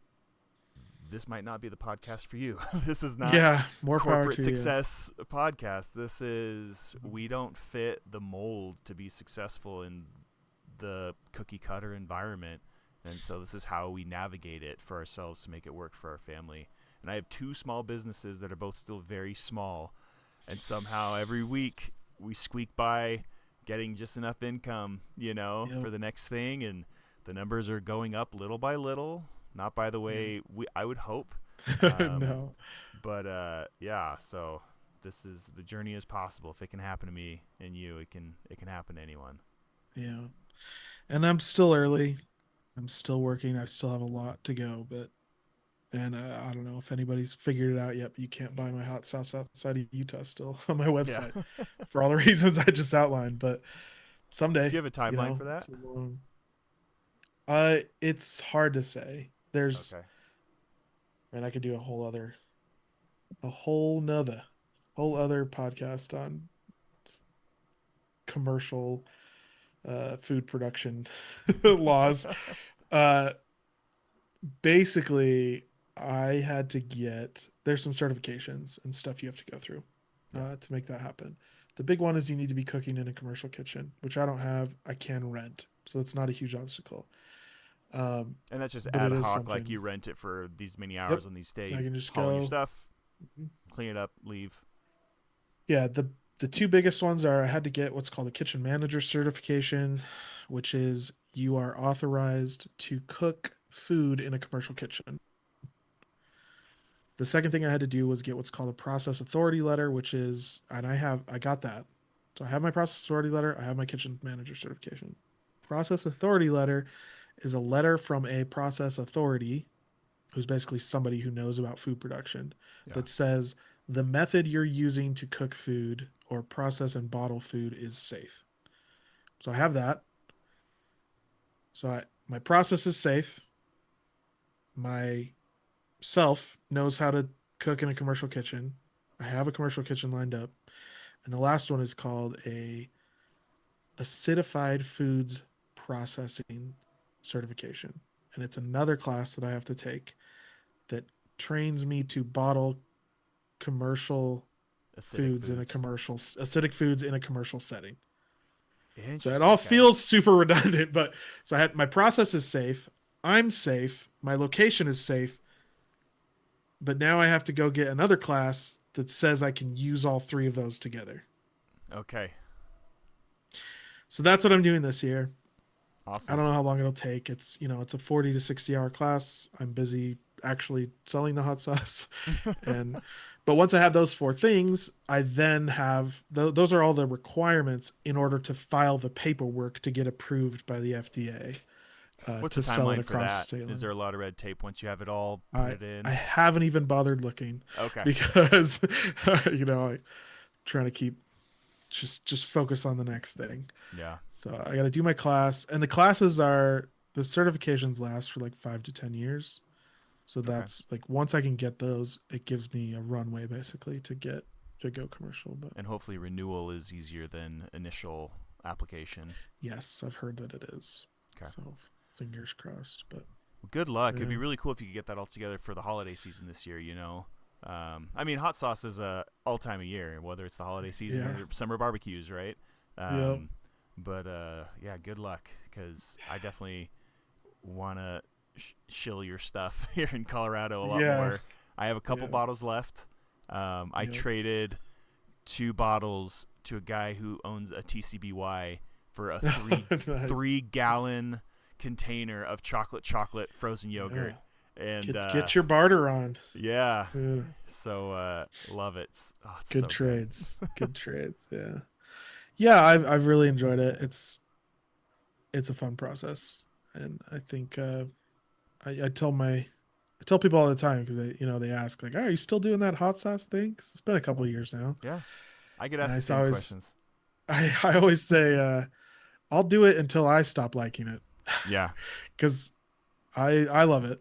this might not be the podcast for you. This is not Yeah, more power corporate to success podcast. This is, we don't fit the mold to be successful in the cookie cutter environment. And so this is how we navigate it for ourselves to make it work for our family. And I have 2 small businesses that are both still very small. And somehow every week we squeak by getting just enough income, for the next thing. And the numbers are going up little by little, not by the way I would hope. No. But so the journey is possible. If it can happen to me and you, it can happen to anyone. Yeah. And I'm still early. I'm still working. I still have a lot to go, and I don't know if anybody's figured it out yet, but you can't buy my hot sauce outside of Utah still on my website for all the reasons I just outlined. But someday. Do you have a timeline for that? It's hard to say. There's, Okay. and I could do a whole other podcast on commercial food production laws. Basically, I had to there's some certifications and stuff you have to go through to make that happen. The big one is you need to be cooking in a commercial kitchen, which I don't have. I can rent, so it's not a huge obstacle. And that's just but ad it is hoc, something. like you rent it for these many hours on these days. I can just haul go your stuff, clean it up, leave. Yeah, the 2 biggest ones are I had to get what's called a kitchen manager certification, which is you are authorized to cook food in a commercial kitchen. The second thing I had to do was get what's called a process authority letter, which is, and I got that. So I have my process authority letter, I have my kitchen manager certification. Process authority letter is a letter from a process authority, who's basically somebody who knows about food production, that says the method you're using to cook food or process and bottle food is safe. So I have that. So my process is safe. My self knows how to cook in a commercial kitchen. I have a commercial kitchen lined up. And the last one is called a acidified foods processing certification. And it's another class that I have to take that trains me to bottle commercial foods in a commercial acidic foods in a commercial setting. So it all feels super redundant, but so my process is safe. I'm safe. My location is safe. But now I have to go get another class that says I can use all 3 of those together. Okay. So that's what I'm doing this year. Awesome. I don't know how long it'll take. It's a 40 to 60 hour class. I'm busy actually selling the hot sauce. But once I have those 4 things, I then have those are all the requirements in order to file the paperwork to get approved by the FDA. What's to the sell it timeline for across that? Is there a lot of red tape once you have it all put in? I haven't even bothered looking. Okay. Because I'm trying to keep just focus on the next thing. Yeah. So I got to do my class, and the certifications last for like 5 to 10 years. So that's like, once I can get those, it gives me a runway basically to go commercial. But and hopefully renewal is easier than initial application. Yes, I've heard that it is. Okay. So fingers crossed. But good luck. It'd be really cool if you could get that all together for the holiday season this year. I mean, hot sauce is all time of year, whether it's the holiday season or summer barbecues, right? But good luck, because I definitely want to shill your stuff here in Colorado a lot more. I have a couple bottles left. I traded 2 bottles to a guy who owns a TCBY for a 3-gallon container of chocolate frozen yogurt. And get your barter on. Yeah. So love it. Oh, it's good so trades. Good trades. Yeah. I've really enjoyed it. It's a fun process, and I think I tell people all the time, because they ask like, "Are you still doing that hot sauce thing?" 'Cause it's been a couple of years now. Yeah, I get asked the same questions. I always say I'll do it until I stop liking it. Yeah, because I love it.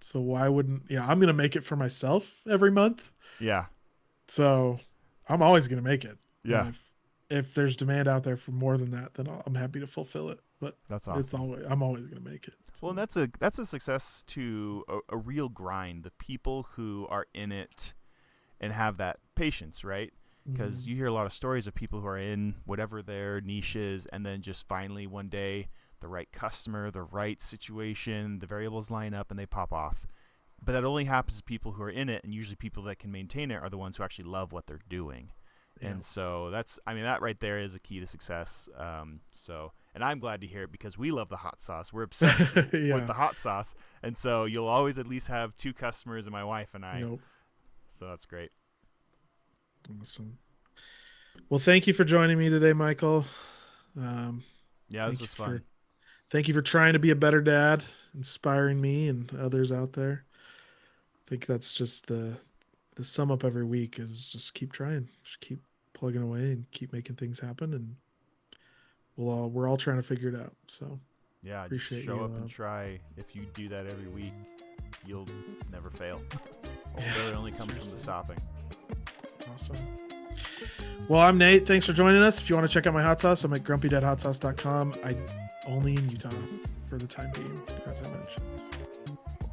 So why wouldn't I'm gonna make it for myself every month. Yeah. So I'm always gonna make it. Yeah. And if there's demand out there for more than that, then I'm happy to fulfill it. but That's it's awesome. I'm always gonna make it. Well, and that's a success to a real grind. The people who are in it and have that patience, right? Because you hear a lot of stories of people who are in whatever their niche is, and then just finally one day the right customer, the right situation, the variables line up, and they pop off. But that only happens to people who are in it, and usually people that can maintain it are the ones who actually love what they're doing. Yeah. And so that right there is a key to success. And I'm glad to hear it because we love the hot sauce. We're obsessed with Yeah. the hot sauce. And so you'll always at least have 2 customers and my wife and I. Nope. So that's great. Awesome. Well, thank you for joining me today, Michael. Yeah, this was fun. Thank you for trying to be a better dad, inspiring me and others out there. I think that's just the sum up every week is just keep trying, just keep plugging away and keep making things happen, and we're all trying to figure it out. So Yeah, just appreciate show you. up and try. If you do that every week, you'll never fail. Yeah, Failure only comes from the stopping. Awesome. Well, I'm Nate. Thanks for joining us. If you want to check out my hot sauce, I'm at grumpydadhotsauce.com. I only in Utah for the time being, as I mentioned.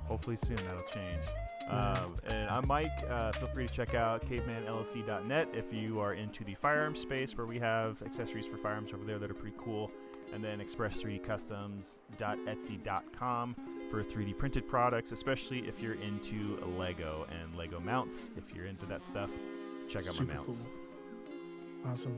Hopefully soon that'll change. And I'm Mike. Feel free to check out cavemanllc.net if you are into the firearm space, where we have accessories for firearms over there that are pretty cool. And then express3dcustoms.etsy.com for 3D printed products, especially if you're into Lego and Lego mounts. If you're into that stuff, check out my mounts. Cool. Awesome.